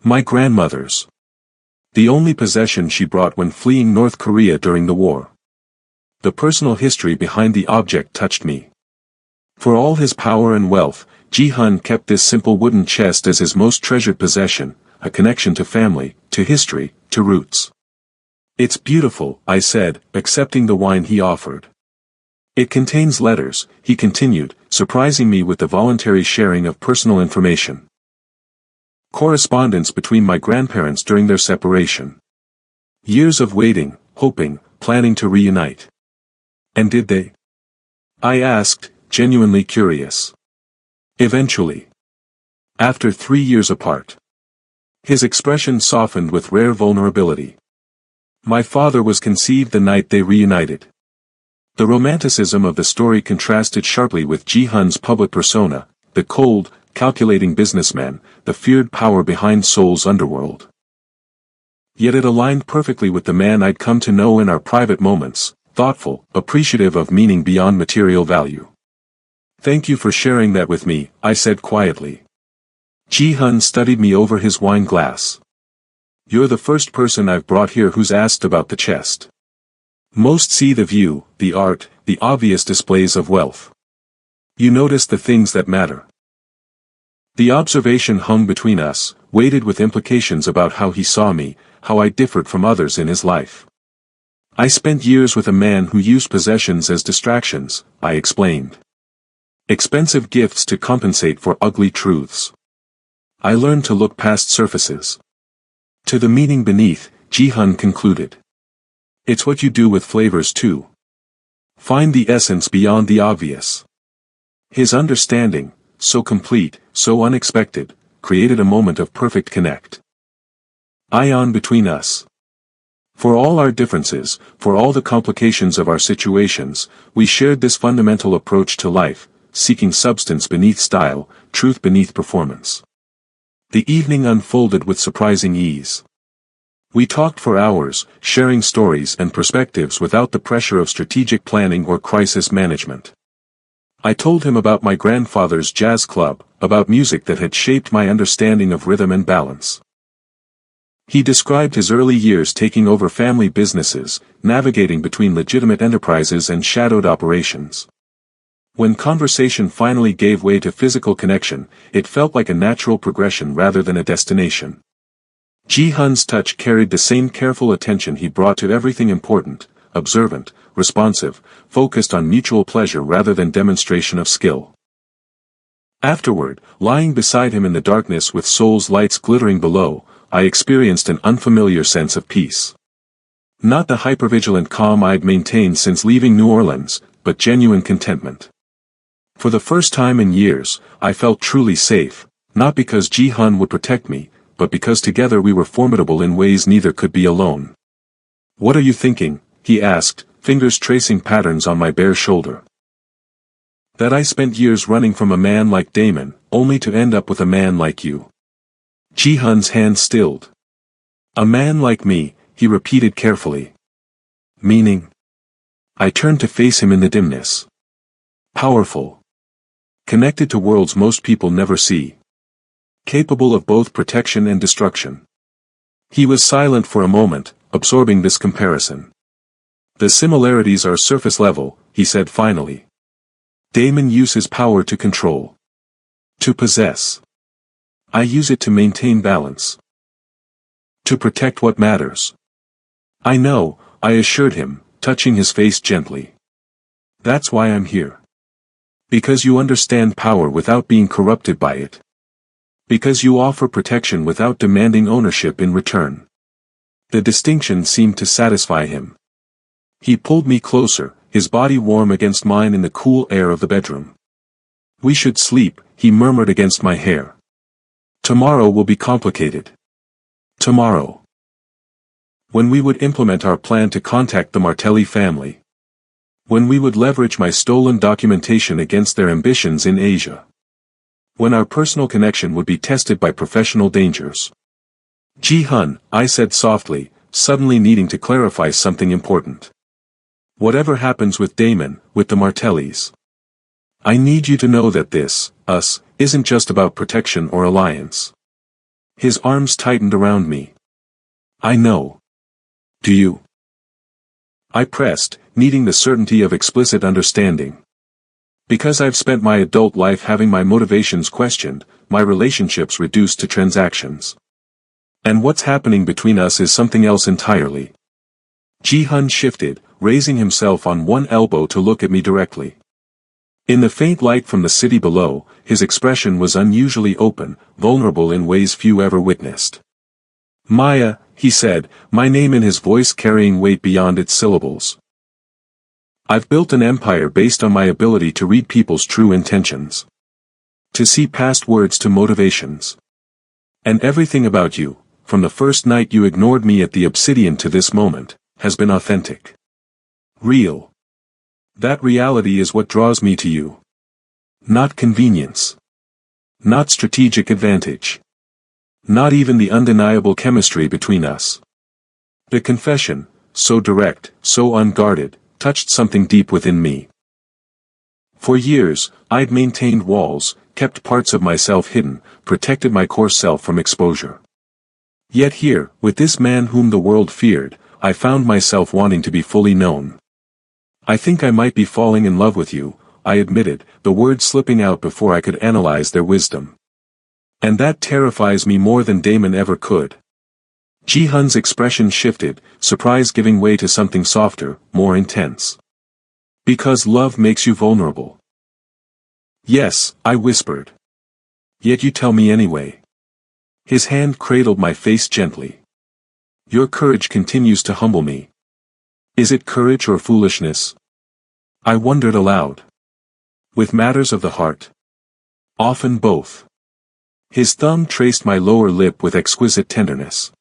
"My grandmother's. The only possession she brought when fleeing North Korea during the war." The personal history behind the object touched me. For all his power and wealth, Ji-hun kept this simple wooden chest as his most treasured possession, a connection to family, to history, to roots. "It's beautiful," I said, accepting the wine he offered. "It contains letters," he continued, surprising me with the voluntary sharing of personal information. "Correspondence between my grandparents during their separation. Years of waiting, hoping, planning to reunite." "And did they?" I asked, genuinely curious. "Eventually. After 3 years apart." His expression softened with rare vulnerability. "My father was conceived the night they reunited." The romanticism of the story contrasted sharply with Ji-hun's public persona, the cold, calculating businessman, the feared power behind Seoul's underworld. Yet it aligned perfectly with the man I'd come to know in our private moments, thoughtful, appreciative of meaning beyond material value. "Thank you for sharing that with me," I said quietly. Ji-hun studied me over his wine glass. "You're the first person I've brought here who's asked about the chest. Most see the view, the art, the obvious displays of wealth. You notice the things that matter." The observation hung between us, weighted with implications about how he saw me, how I differed from others in his life. "I spent years with a man who used possessions as distractions," I explained. Expensive gifts to compensate for ugly truths. I learned to look past surfaces. To the meaning beneath, Ji-hun concluded. It's what you do with flavors too. Find the essence beyond the obvious. His understanding, so complete, so unexpected, created a moment of perfect connect. Ion between us. For all our differences, for all the complications of our situations, we shared this fundamental approach to life, seeking substance beneath style, truth beneath performance. The evening unfolded with surprising ease. We talked for hours, sharing stories and perspectives without the pressure of strategic planning or crisis management. I told him about my grandfather's jazz club, about music that had shaped my understanding of rhythm and balance. He described his early years taking over family businesses, navigating between legitimate enterprises and shadowed operations. When conversation finally gave way to physical connection, it felt like a natural progression rather than a destination. Ji-hun's touch carried the same careful attention he brought to everything important, observant, responsive, focused on mutual pleasure rather than demonstration of skill. Afterward, lying beside him in the darkness with Seoul's lights glittering below, I experienced an unfamiliar sense of peace. Not the hypervigilant calm I'd maintained since leaving New Orleans, but genuine contentment. For the first time in years, I felt truly safe, not because Ji-hun would protect me, but because together we were formidable in ways neither could be alone. "What are you thinking?" he asked, fingers tracing patterns on my bare shoulder. "That I spent years running from a man like Damon, only to end up with a man like you." Ji-hun's hand stilled. "A man like me," he repeated carefully. "Meaning?" I turned to face him in the dimness. "Powerful. Connected to worlds most people never see. Capable of both protection and destruction." He was silent for a moment, absorbing this comparison. "The similarities are surface level," he said finally. "Damon uses power to control. To possess. I use it to maintain balance. To protect what matters." "I know," I assured him, touching his face gently. "That's why I'm here. Because you understand power without being corrupted by it. Because you offer protection without demanding ownership in return." The distinction seemed to satisfy him. He pulled me closer, his body warm against mine in the cool air of the bedroom. "We should sleep," he murmured against my hair. "Tomorrow will be complicated." Tomorrow. When we would implement our plan to contact the Martelli family. When we would leverage my stolen documentation against their ambitions in Asia. When our personal connection would be tested by professional dangers. "Ji-hun," I said softly, suddenly needing to clarify something important. "Whatever happens with Damon, with the Martellis. I need you to know that this, us, isn't just about protection or alliance." His arms tightened around me. "I know. Do you?" I pressed, needing the certainty of explicit understanding. Because I've spent my adult life having my motivations questioned, my relationships reduced to transactions. And what's happening between us is something else entirely. Ji-hun shifted, raising himself on one elbow to look at me directly. In the faint light from the city below, his expression was unusually open, vulnerable in ways few ever witnessed. "Maya," he said, my name in his voice carrying weight beyond its syllables. "I've built an empire based on my ability to read people's true intentions. To see past words to motivations. And everything about you, from the first night you ignored me at the Obsidian to this moment, has been authentic. Real. That reality is what draws me to you. Not convenience. Not strategic advantage. Not even the undeniable chemistry between us." The confession, so direct, so unguarded, touched something deep within me. For years, I'd maintained walls, kept parts of myself hidden, protected my core self from exposure. Yet here, with this man whom the world feared, I found myself wanting to be fully known. "I think I might be falling in love with you," I admitted, the words slipping out before I could analyze their wisdom. "And that terrifies me more than Damon ever could." Ji-hun's expression shifted, surprise giving way to something softer, more intense. "Because love makes you vulnerable. Yes, I whispered. Yet you tell me anyway. His hand cradled my face gently. Your courage continues to humble me. Is it courage or foolishness? I wondered aloud. With matters of the heart. Often both. His thumb traced my lower lip with exquisite tenderness.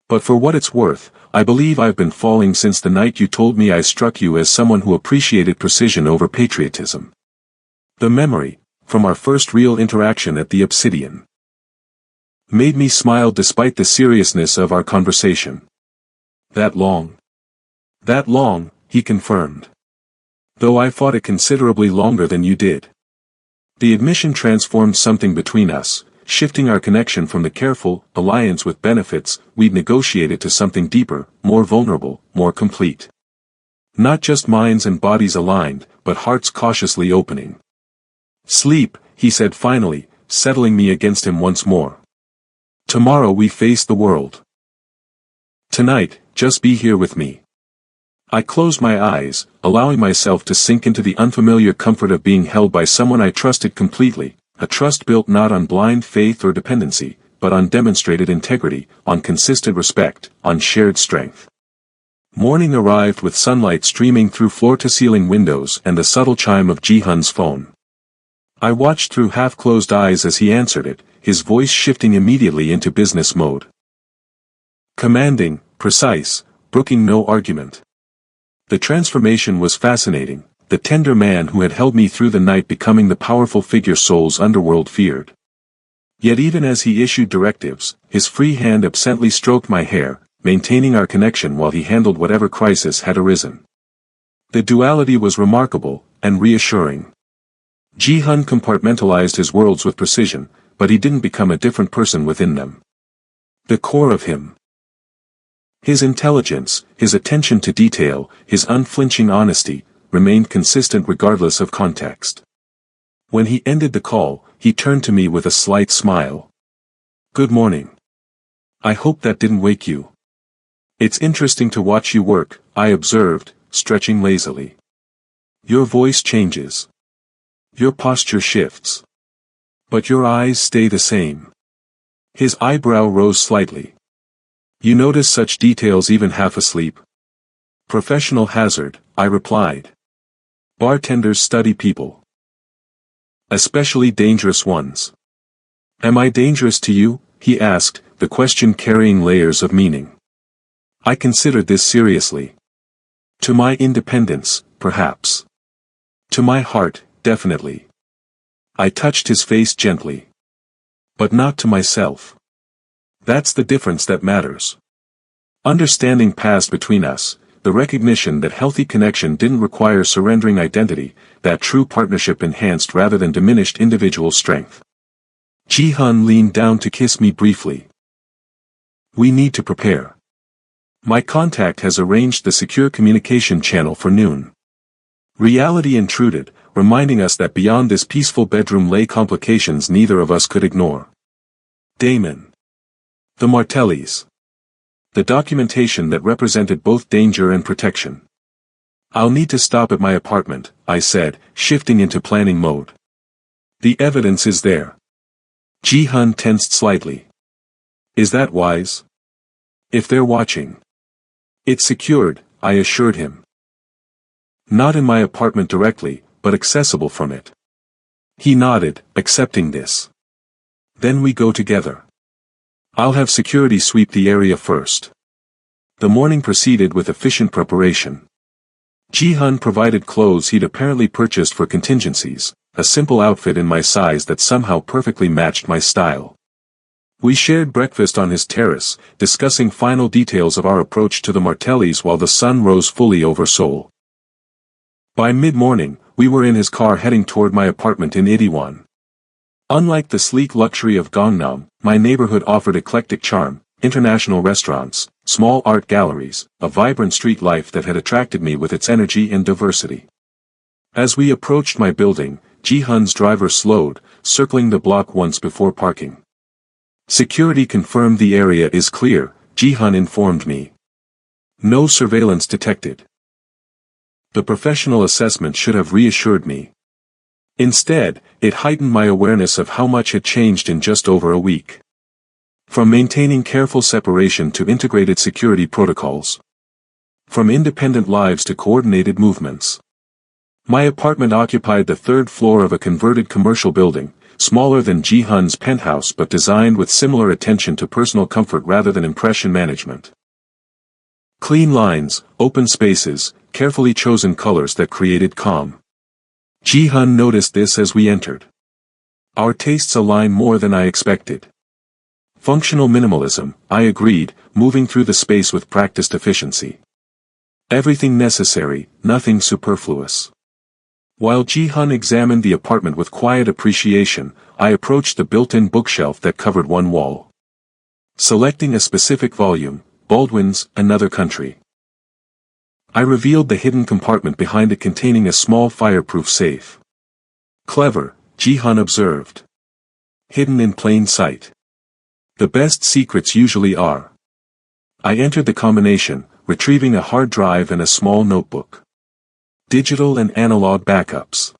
But for what it's worth, I believe I've been falling since the night you told me I struck you as someone who appreciated precision over patriotism. The memory, from our first real interaction at the Obsidian, made me smile despite the seriousness of our conversation. That long, he confirmed. Though I fought it considerably longer than you did. The admission transformed something between us, shifting our connection from the careful alliance with benefits we'd negotiated to something deeper, more vulnerable, more complete. Not just minds and bodies aligned, but hearts cautiously opening. Sleep, he said finally, settling me against him once more. Tomorrow we face the world. Tonight, just be here with me. I closed my eyes, allowing myself to sink into the unfamiliar comfort of being held by someone I trusted completely, a trust built not on blind faith or dependency, but on demonstrated integrity, on consistent respect, on shared strength. Morning arrived with sunlight streaming through floor-to-ceiling windows and the subtle chime of Ji-hun's phone. I watched through half-closed eyes as he answered it, his voice shifting immediately into business mode. Commanding, precise, brooking no argument. The transformation was fascinating, the tender man who had held me through the night becoming the powerful figure Seoul's underworld feared. Yet even as he issued directives, his free hand absently stroked my hair, maintaining our connection while he handled whatever crisis had arisen. The duality was remarkable, and reassuring. Ji-hun compartmentalized his worlds with precision, but he didn't become a different person within them. The core of him. His intelligence, his attention to detail, his unflinching honesty, remained consistent regardless of context. When he ended the call, he turned to me with a slight smile. Good morning. I hope that didn't wake you. It's interesting to watch you work, I observed, stretching lazily. Your voice changes. Your posture shifts. But your eyes stay the same. His eyebrow rose slightly. You notice such details even half asleep? Professional hazard, I replied. Bartenders study people. Especially dangerous ones. Am I dangerous to you? He asked, the question carrying layers of meaning. I considered this seriously. To my independence, perhaps. To my heart, definitely. I touched his face gently. But not to myself. That's the difference that matters. Understanding passed between us, the recognition that healthy connection didn't require surrendering identity, that true partnership enhanced rather than diminished individual strength. Ji-hun leaned down to kiss me briefly. We need to prepare. My contact has arranged the secure communication channel for noon. Reality intruded, reminding us that beyond this peaceful bedroom lay complications neither of us could ignore. Damon. The Martellis. The documentation that represented both danger and protection. I'll need to stop at my apartment, I said, shifting into planning mode. The evidence is there. Ji-hun tensed slightly. Is that wise? If they're watching. It's secured, I assured him. Not in my apartment directly, but accessible from it. He nodded, accepting this. Then we go together. I'll have security sweep the area first. The morning proceeded with efficient preparation. Ji-hun provided clothes he'd apparently purchased for contingencies, a simple outfit in my size that somehow perfectly matched my style. We shared breakfast on his terrace, discussing final details of our approach to the Martellis while the sun rose fully over Seoul. By mid-morning, we were in his car heading toward my apartment in Itaewon. Unlike the sleek luxury of Gangnam, my neighborhood offered eclectic charm, international restaurants, small art galleries, a vibrant street life that had attracted me with its energy and diversity. As we approached my building, Ji-hun's driver slowed, circling the block once before parking. Security confirmed the area is clear, Ji-hun informed me. No surveillance detected. The professional assessment should have reassured me. Instead, it heightened my awareness of how much had changed in just over a week. From maintaining careful separation to integrated security protocols. From independent lives to coordinated movements. My apartment occupied the third floor of a converted commercial building, smaller than Ji-hun's penthouse but designed with similar attention to personal comfort rather than impression management. Clean lines, open spaces, carefully chosen colors that created calm. Ji-hun noticed this as we entered. Our tastes align more than I expected. Functional minimalism, I agreed, moving through the space with practiced efficiency. Everything necessary, nothing superfluous. While Ji-hun examined the apartment with quiet appreciation, I approached the built-in bookshelf that covered one wall. Selecting a specific volume, Baldwin's Another Country. I revealed the hidden compartment behind it containing a small fireproof safe. Clever, Ji-hun observed. Hidden in plain sight. The best secrets usually are. I entered the combination, retrieving a hard drive and a small notebook. Digital and analog backups.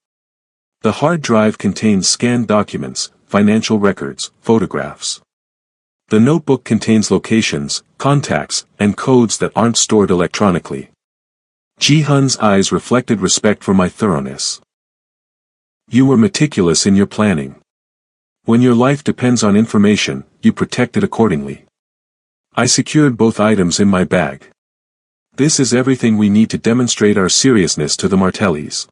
The hard drive contains scanned documents, financial records, photographs. The notebook contains locations, contacts, and codes that aren't stored electronically. Ji-hun's eyes reflected respect for my thoroughness. You were meticulous in your planning. When your life depends on information, you protect it accordingly. I secured both items in my bag. This is everything we need to demonstrate our seriousness to the Martellis.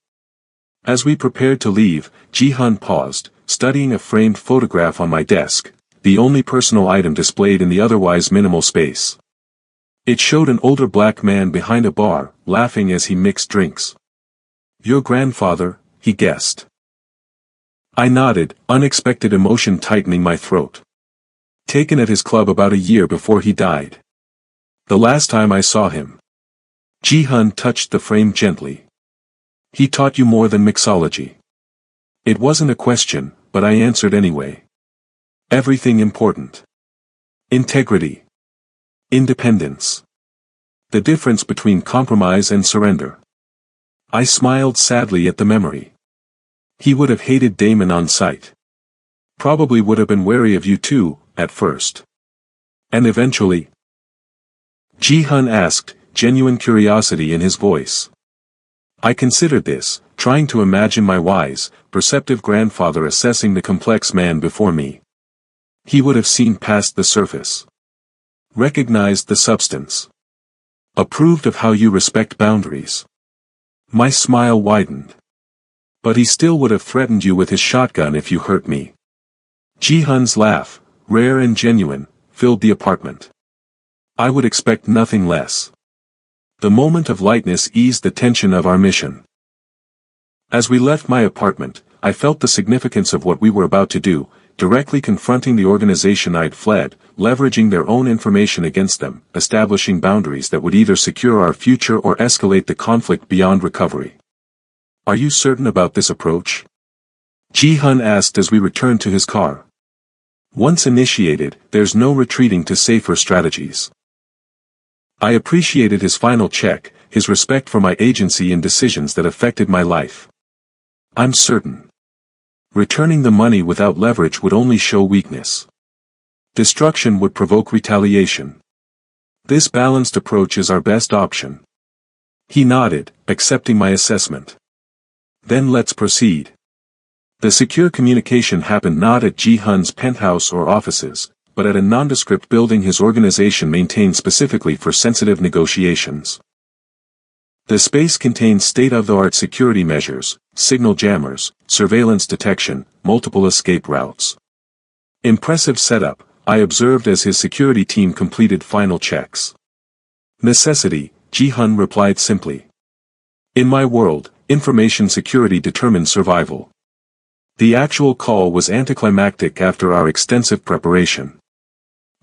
As we prepared to leave, Ji-hun paused, studying a framed photograph on my desk, the only personal item displayed in the otherwise minimal space. It showed an older black man behind a bar, laughing as he mixed drinks. Your grandfather, he guessed. I nodded, unexpected emotion tightening my throat. Taken at his club about a year before he died. The last time I saw him. Ji-hun touched the frame gently. He taught you more than mixology. It wasn't a question, but I answered anyway. Everything important. Integrity. Independence. The difference between compromise and surrender. I smiled sadly at the memory. He would have hated Damon on sight. Probably would have been wary of you too, at first. And eventually? Ji-hun asked, genuine curiosity in his voice. I considered this, trying to imagine my wise, perceptive grandfather assessing the complex man before me. He would have seen past the surface. Recognized the substance. Approved of how you respect boundaries. My smile widened. But he still would have threatened you with his shotgun if you hurt me. Ji-hun's laugh, rare and genuine, filled the apartment. I would expect nothing less. The moment of lightness eased the tension of our mission. As we left my apartment, I felt the significance of what we were about to do, directly confronting the organization I'd fled, leveraging their own information against them, establishing boundaries that would either secure our future or escalate the conflict beyond recovery. Are you certain about this approach? Ji-hun asked as we returned to his car. Once initiated, there's no retreating to safer strategies. I appreciated his final check, his respect for my agency in decisions that affected my life. I'm certain. Returning the money without leverage would only show weakness. Destruction would provoke retaliation. This balanced approach is our best option. He nodded, accepting my assessment. Then let's proceed. The secure communication happened not at Ji-hun's penthouse or offices, but at a nondescript building his organization maintained specifically for sensitive negotiations. The space contained state-of-the-art security measures, signal jammers, surveillance detection, multiple escape routes. Impressive setup, I observed as his security team completed final checks. Necessity, Ji-hun replied simply. In my world, information security determines survival. The actual call was anticlimactic after our extensive preparation.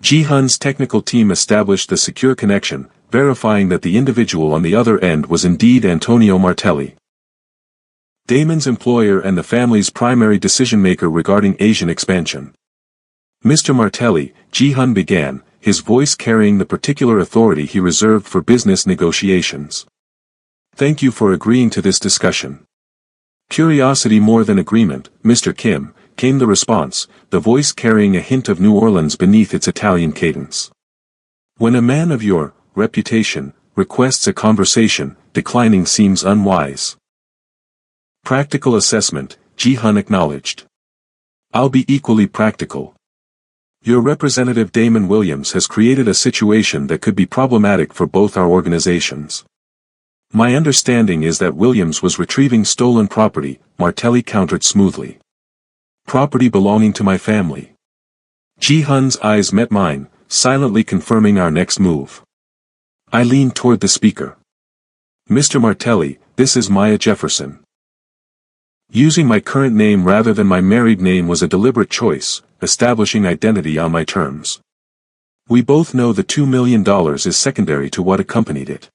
Ji-hun's technical team established the secure connection, verifying that the individual on the other end was indeed Antonio Martelli. Damon's employer and the family's primary decision-maker regarding Asian expansion. Mr. Martelli, Ji-hun began, his voice carrying the particular authority he reserved for business negotiations. Thank you for agreeing to this discussion. Curiosity more than agreement, Mr. Kim, came the response, the voice carrying a hint of New Orleans beneath its Italian cadence. When a man of your reputation requests a conversation, declining seems unwise. Practical assessment, Ji-hun acknowledged. I'll be equally practical. Your representative Damon Williams has created a situation that could be problematic for both our organizations. My understanding is that Williams was retrieving stolen property, Martelli countered smoothly. Property belonging to my family. Ji-hun's eyes met mine, silently confirming our next move. I leaned toward the speaker. Mr. Martelli, this is Maya Jefferson. Using my current name rather than my married name was a deliberate choice, establishing identity on my terms. We both know the $2 million is secondary to what accompanied it.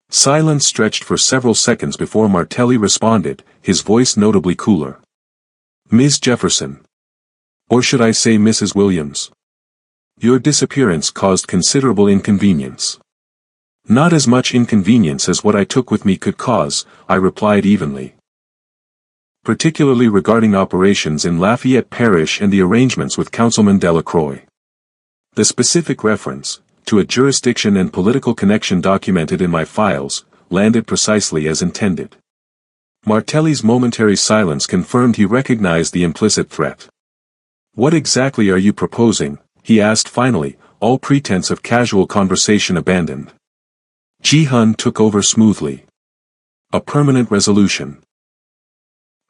Silence stretched for several seconds before Martelli responded, his voice notably cooler. Ms. Jefferson. Or should I say Mrs. Williams? Your disappearance caused considerable inconvenience. Not as much inconvenience as what I took with me could cause, I replied evenly. Particularly regarding operations in Lafayette Parish and the arrangements with Councilman Delacroix. The specific reference, to a jurisdiction and political connection documented in my files, landed precisely as intended. Martelli's momentary silence confirmed he recognized the implicit threat. What exactly are you proposing? He asked finally, all pretense of casual conversation abandoned. Ji-hun took over smoothly. A permanent resolution.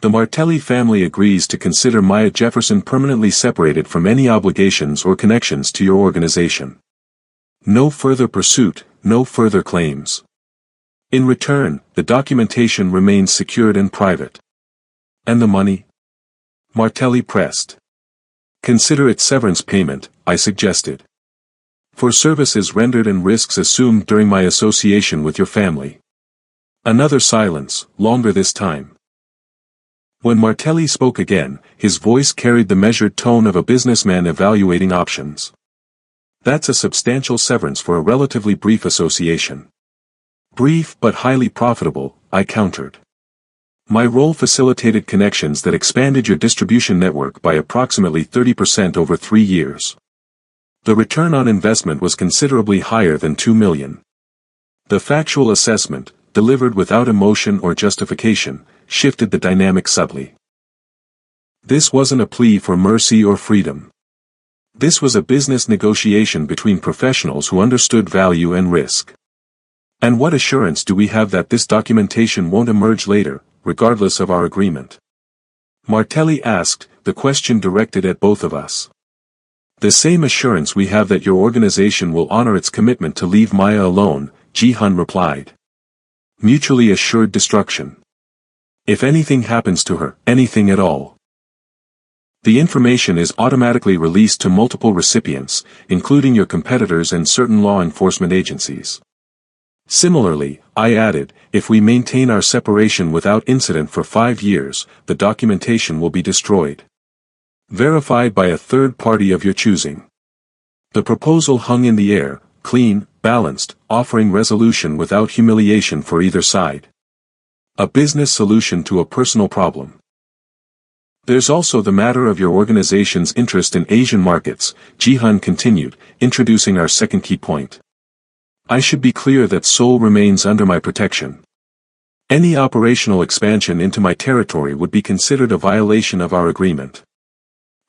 The Martelli family agrees to consider Maya Jefferson permanently separated from any obligations or connections to your organization. No further pursuit, no further claims. In return, the documentation remains secured and private. And the money? Martelli pressed. Consider it severance payment, I suggested. For services rendered and risks assumed during my association with your family. Another silence, longer this time. When Martelli spoke again, his voice carried the measured tone of a businessman evaluating options. That's a substantial severance for a relatively brief association. Brief but highly profitable, I countered. My role facilitated connections that expanded your distribution network by approximately 30% over 3 years. The return on investment was considerably higher than $2 million. The factual assessment, delivered without emotion or justification, shifted the dynamic subtly. This wasn't a plea for mercy or freedom. This was a business negotiation between professionals who understood value and risk. And what assurance do we have that this documentation won't emerge later, regardless of our agreement? Martelli asked, the question directed at both of us. The same assurance we have that your organization will honor its commitment to leave Maya alone, Ji-hun replied. Mutually assured destruction. If anything happens to her, anything at all. The information is automatically released to multiple recipients, including your competitors and certain law enforcement agencies. Similarly, I added, if we maintain our separation without incident for 5 years, the documentation will be destroyed. Verified by a third party of your choosing. The proposal hung in the air, clean, balanced, offering resolution without humiliation for either side. A business solution to a personal problem. There's also the matter of your organization's interest in Asian markets, Ji-hun continued, introducing our second key point. I should be clear that Seoul remains under my protection. Any operational expansion into my territory would be considered a violation of our agreement.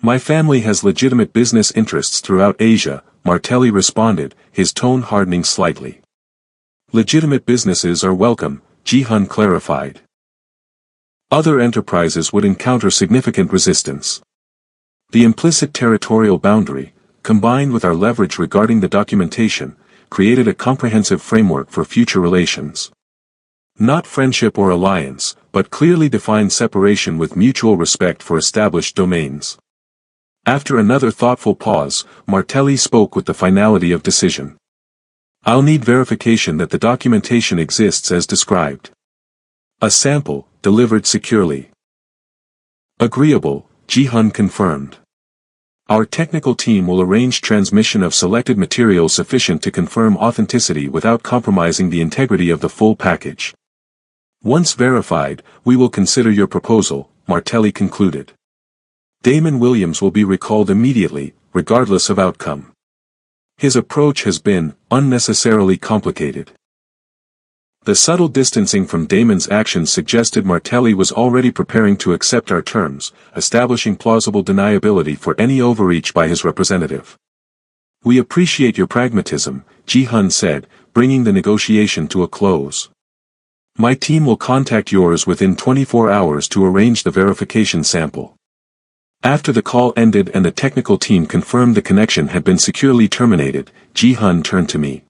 My family has legitimate business interests throughout Asia, Martelli responded, his tone hardening slightly. Legitimate businesses are welcome, Ji-hun clarified. Other enterprises would encounter significant resistance. The implicit territorial boundary, combined with our leverage regarding the documentation, created a comprehensive framework for future relations. Not friendship or alliance, but clearly defined separation with mutual respect for established domains. After another thoughtful pause, Martelli spoke with the finality of decision. I'll need verification that the documentation exists as described. A sample, delivered securely. Agreeable, Ji-hun confirmed. Our technical team will arrange transmission of selected material sufficient to confirm authenticity without compromising the integrity of the full package. Once verified, we will consider your proposal, Martelli concluded. Damon Williams will be recalled immediately, regardless of outcome. His approach has been unnecessarily complicated. The subtle distancing from Damon's actions suggested Martelli was already preparing to accept our terms, establishing plausible deniability for any overreach by his representative. We appreciate your pragmatism, Ji-hun said, bringing the negotiation to a close. My team will contact yours within 24 hours to arrange the verification sample. After the call ended and the technical team confirmed the connection had been securely terminated, Ji-hun turned to me.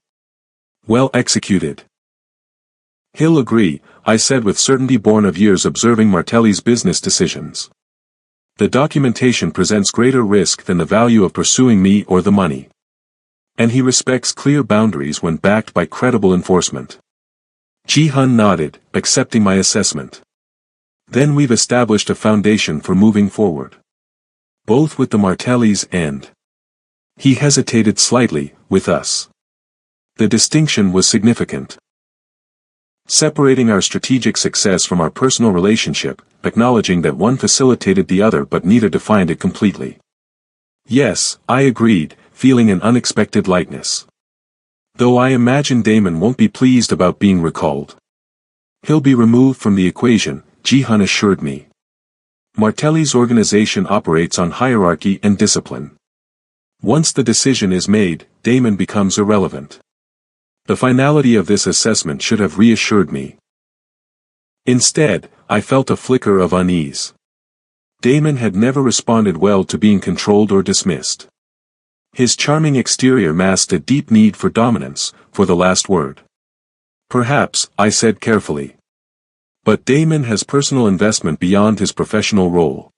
Well executed. He'll agree, I said with certainty born of years observing Martelli's business decisions. The documentation presents greater risk than the value of pursuing me or the money. And he respects clear boundaries when backed by credible enforcement. Ji-hun nodded, accepting my assessment. Then we've established a foundation for moving forward. Both with the Martellis and... He hesitated slightly, with us. The distinction was significant. Separating our strategic success from our personal relationship, acknowledging that one facilitated the other but neither defined it completely. Yes, I agreed, feeling an unexpected lightness. Though I imagine Damon won't be pleased about being recalled. He'll be removed from the equation, Ji-hun assured me. Martelli's organization operates on hierarchy and discipline. Once the decision is made, Damon becomes irrelevant. The finality of this assessment should have reassured me. Instead, I felt a flicker of unease. Damon had never responded well to being controlled or dismissed. His charming exterior masked a deep need for dominance, for the last word. Perhaps, I said carefully. But Damon has personal investment beyond his professional role.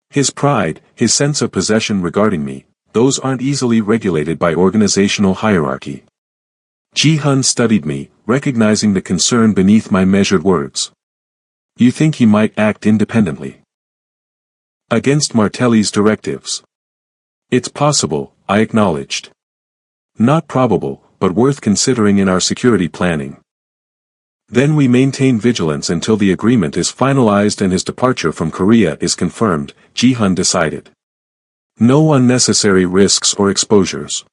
His pride, his sense of possession regarding me, those aren't easily regulated by organizational hierarchy. Ji-hun studied me, recognizing the concern beneath my measured words. You think he might act independently? Against Martelli's directives? It's possible, I acknowledged. Not probable, but worth considering in our security planning. Then we maintain vigilance until the agreement is finalized and his departure from Korea is confirmed, Ji-hun decided. No unnecessary risks or exposures.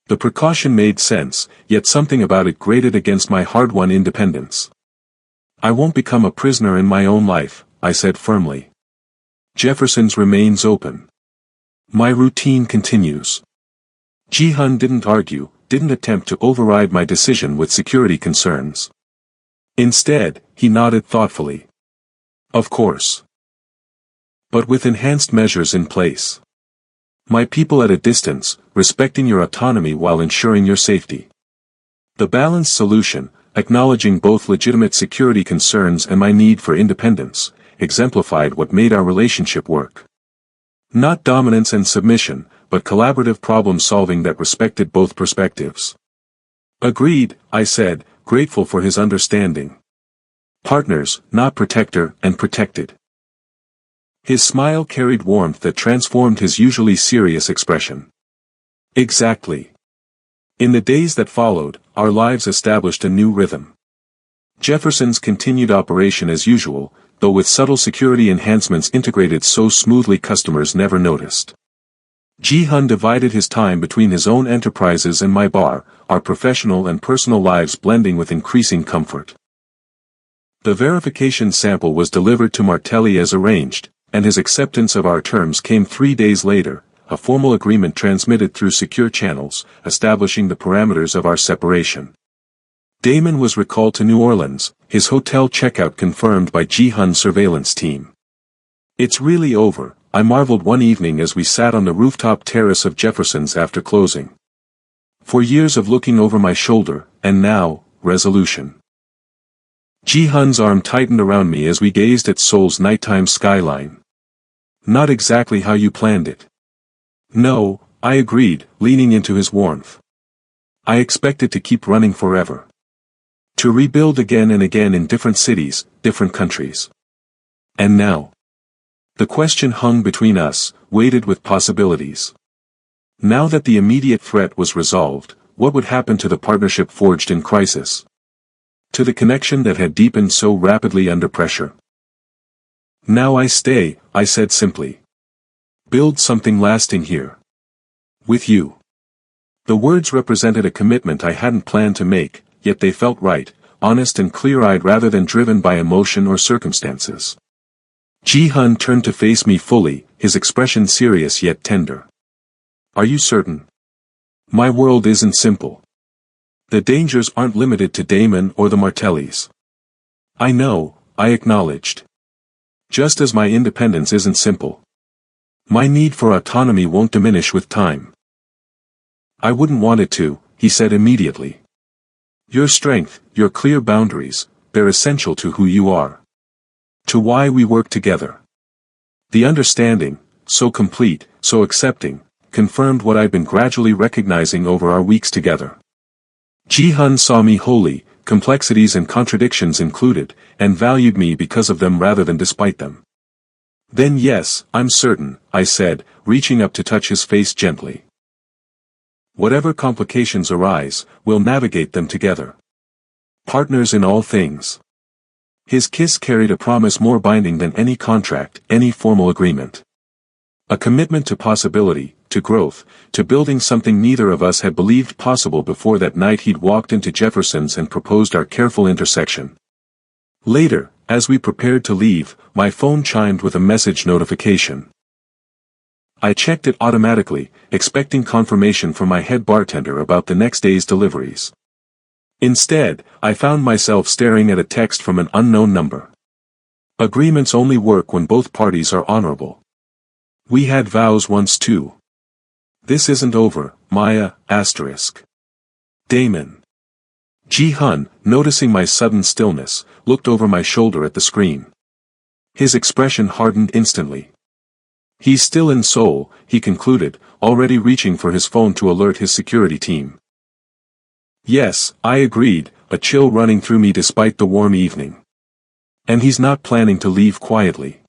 The precaution made sense, yet something about it grated against my hard-won independence. I won't become a prisoner in my own life, I said firmly. Jefferson's remains open. My routine continues. Ji-hun didn't argue, didn't attempt to override my decision with security concerns. Instead, he nodded thoughtfully. Of course. But with enhanced measures in place. My people at a distance, respecting your autonomy while ensuring your safety. The balanced solution, acknowledging both legitimate security concerns and my need for independence, exemplified what made our relationship work. Not dominance and submission, but collaborative problem-solving that respected both perspectives. Agreed, I said, grateful for his understanding. Partners, not protector and protected. His smile carried warmth that transformed his usually serious expression. Exactly. In the days that followed, our lives established a new rhythm. Jefferson's continued operation as usual, though with subtle security enhancements integrated so smoothly customers never noticed. Ji-hun divided his time between his own enterprises and my bar, our professional and personal lives blending with increasing comfort. The verification sample was delivered to Martelli as arranged, and his acceptance of our terms came 3 days later, a formal agreement transmitted through secure channels, establishing the parameters of our separation. Damon was recalled to New Orleans, his hotel checkout confirmed by Ji-hun's surveillance team. It's really over, I marveled one evening as we sat on the rooftop terrace of Jefferson's after closing. For years of looking over my shoulder, and now, resolution. Ji-hun's arm tightened around me as we gazed at Seoul's nighttime skyline. Not exactly how you planned it. No, I agreed, leaning into his warmth. I expected to keep running forever. To rebuild again and again in different cities, different countries. And now? The question hung between us, weighted with possibilities. Now that the immediate threat was resolved, what would happen to the partnership forged in crisis? To the connection that had deepened so rapidly under pressure. Now I stay, I said simply. Build something lasting here. With you. The words represented a commitment I hadn't planned to make, yet they felt right, honest and clear-eyed rather than driven by emotion or circumstances. Ji-hun turned to face me fully, his expression serious yet tender. Are you certain? My world isn't simple. The dangers aren't limited to Damon or the Martellis. I know, I acknowledged. Just as my independence isn't simple. My need for autonomy won't diminish with time. I wouldn't want it to, he said immediately. Your strength, your clear boundaries, they're essential to who you are. To why we work together. The understanding, so complete, so accepting, confirmed what I'd been gradually recognizing over our weeks together. Ji-hun saw me wholly, complexities and contradictions included, and valued me because of them rather than despite them. Then yes, I'm certain, I said, reaching up to touch his face gently. Whatever complications arise, we'll navigate them together. Partners in all things. His kiss carried a promise more binding than any contract, any formal agreement. A commitment to possibility, to growth, to building something neither of us had believed possible before that night he'd walked into Jefferson's and proposed our careful intersection. Later, as we prepared to leave, my phone chimed with a message notification. I checked it automatically, expecting confirmation from my head bartender about the next day's deliveries. Instead, I found myself staring at a text from an unknown number. Agreements only work when both parties are honorable. We had vows once too. This isn't over, Maya, asterisk. Damon. Ji-hun, noticing my sudden stillness, looked over my shoulder at the screen. His expression hardened instantly. He's still in Seoul, he concluded, already reaching for his phone to alert his security team. Yes, I agreed, a chill running through me despite the warm evening. And he's not planning to leave quietly.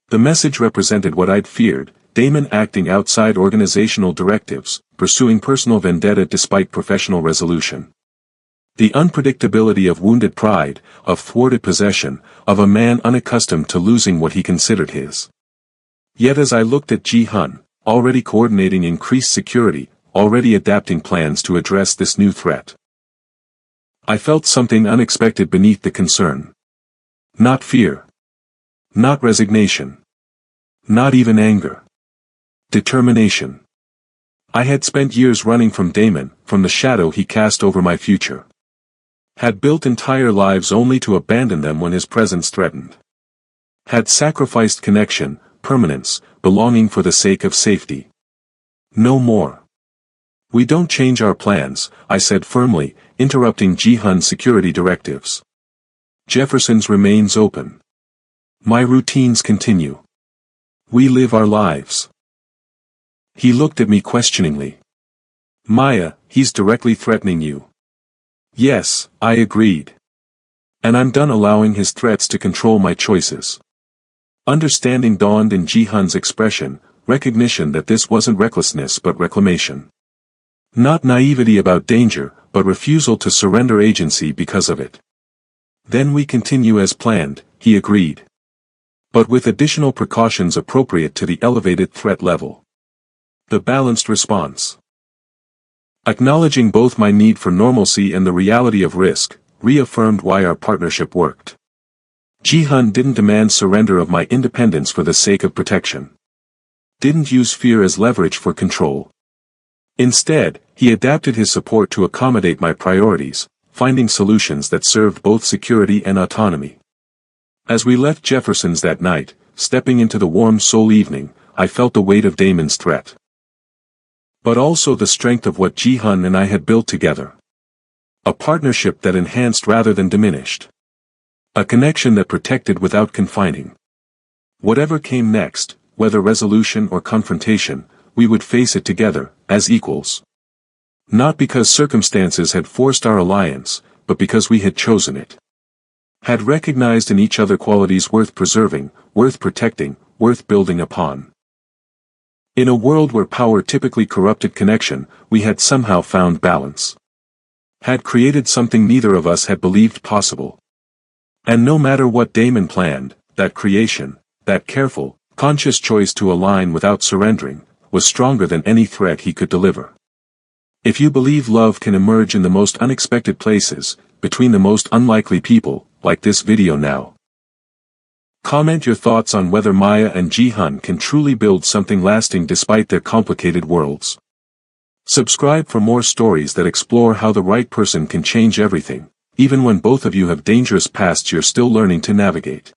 The message represented what I'd feared, Damon acting outside organizational directives, pursuing personal vendetta despite professional resolution. The unpredictability of wounded pride, of thwarted possession, of a man unaccustomed to losing what he considered his. Yet as I looked at Ji-hun, already coordinating increased security, already adapting plans to address this new threat, I felt something unexpected beneath the concern. Not fear. Not resignation. Not even anger. Determination. I had spent years running from Damon, from the shadow he cast over my future. Had built entire lives only to abandon them when his presence threatened. Had sacrificed connection, permanence, belonging for the sake of safety. No more. We don't change our plans, I said firmly, interrupting Ji-hun's security directives. Jefferson's remains open. My routines continue. We live our lives. He looked at me questioningly. Maya, he's directly threatening you. Yes, I agreed. And I'm done allowing his threats to control my choices. Understanding dawned in Ji-hun's expression, recognition that this wasn't recklessness but reclamation. Not naivety about danger, but refusal to surrender agency because of it. Then we continue as planned, he agreed. But with additional precautions appropriate to the elevated threat level. The balanced response. Acknowledging both my need for normalcy and the reality of risk, reaffirmed why our partnership worked. Ji-hun didn't demand surrender of my independence for the sake of protection. Didn't use fear as leverage for control. Instead, he adapted his support to accommodate my priorities, finding solutions that served both security and autonomy. As we left Jefferson's that night, stepping into the warm Seoul evening, I felt the weight of Damon's threat. But also the strength of what Ji-hun and I had built together. A partnership that enhanced rather than diminished. A connection that protected without confining. Whatever came next, whether resolution or confrontation, we would face it together, as equals. Not because circumstances had forced our alliance, but because we had chosen it. Had recognized in each other qualities worth preserving, worth protecting, worth building upon. In a world where power typically corrupted connection, we had somehow found balance. had created something neither of us had believed possible. And no matter what Damon planned, that creation, that careful, conscious choice to align without surrendering, was stronger than any threat he could deliver. If you believe love can emerge in the most unexpected places, between the most unlikely people, like this video now. Comment your thoughts on whether Maya and Ji-hun can truly build something lasting despite their complicated worlds. Subscribe for more stories that explore how the right person can change everything, even when both of you have dangerous pasts you're still learning to navigate.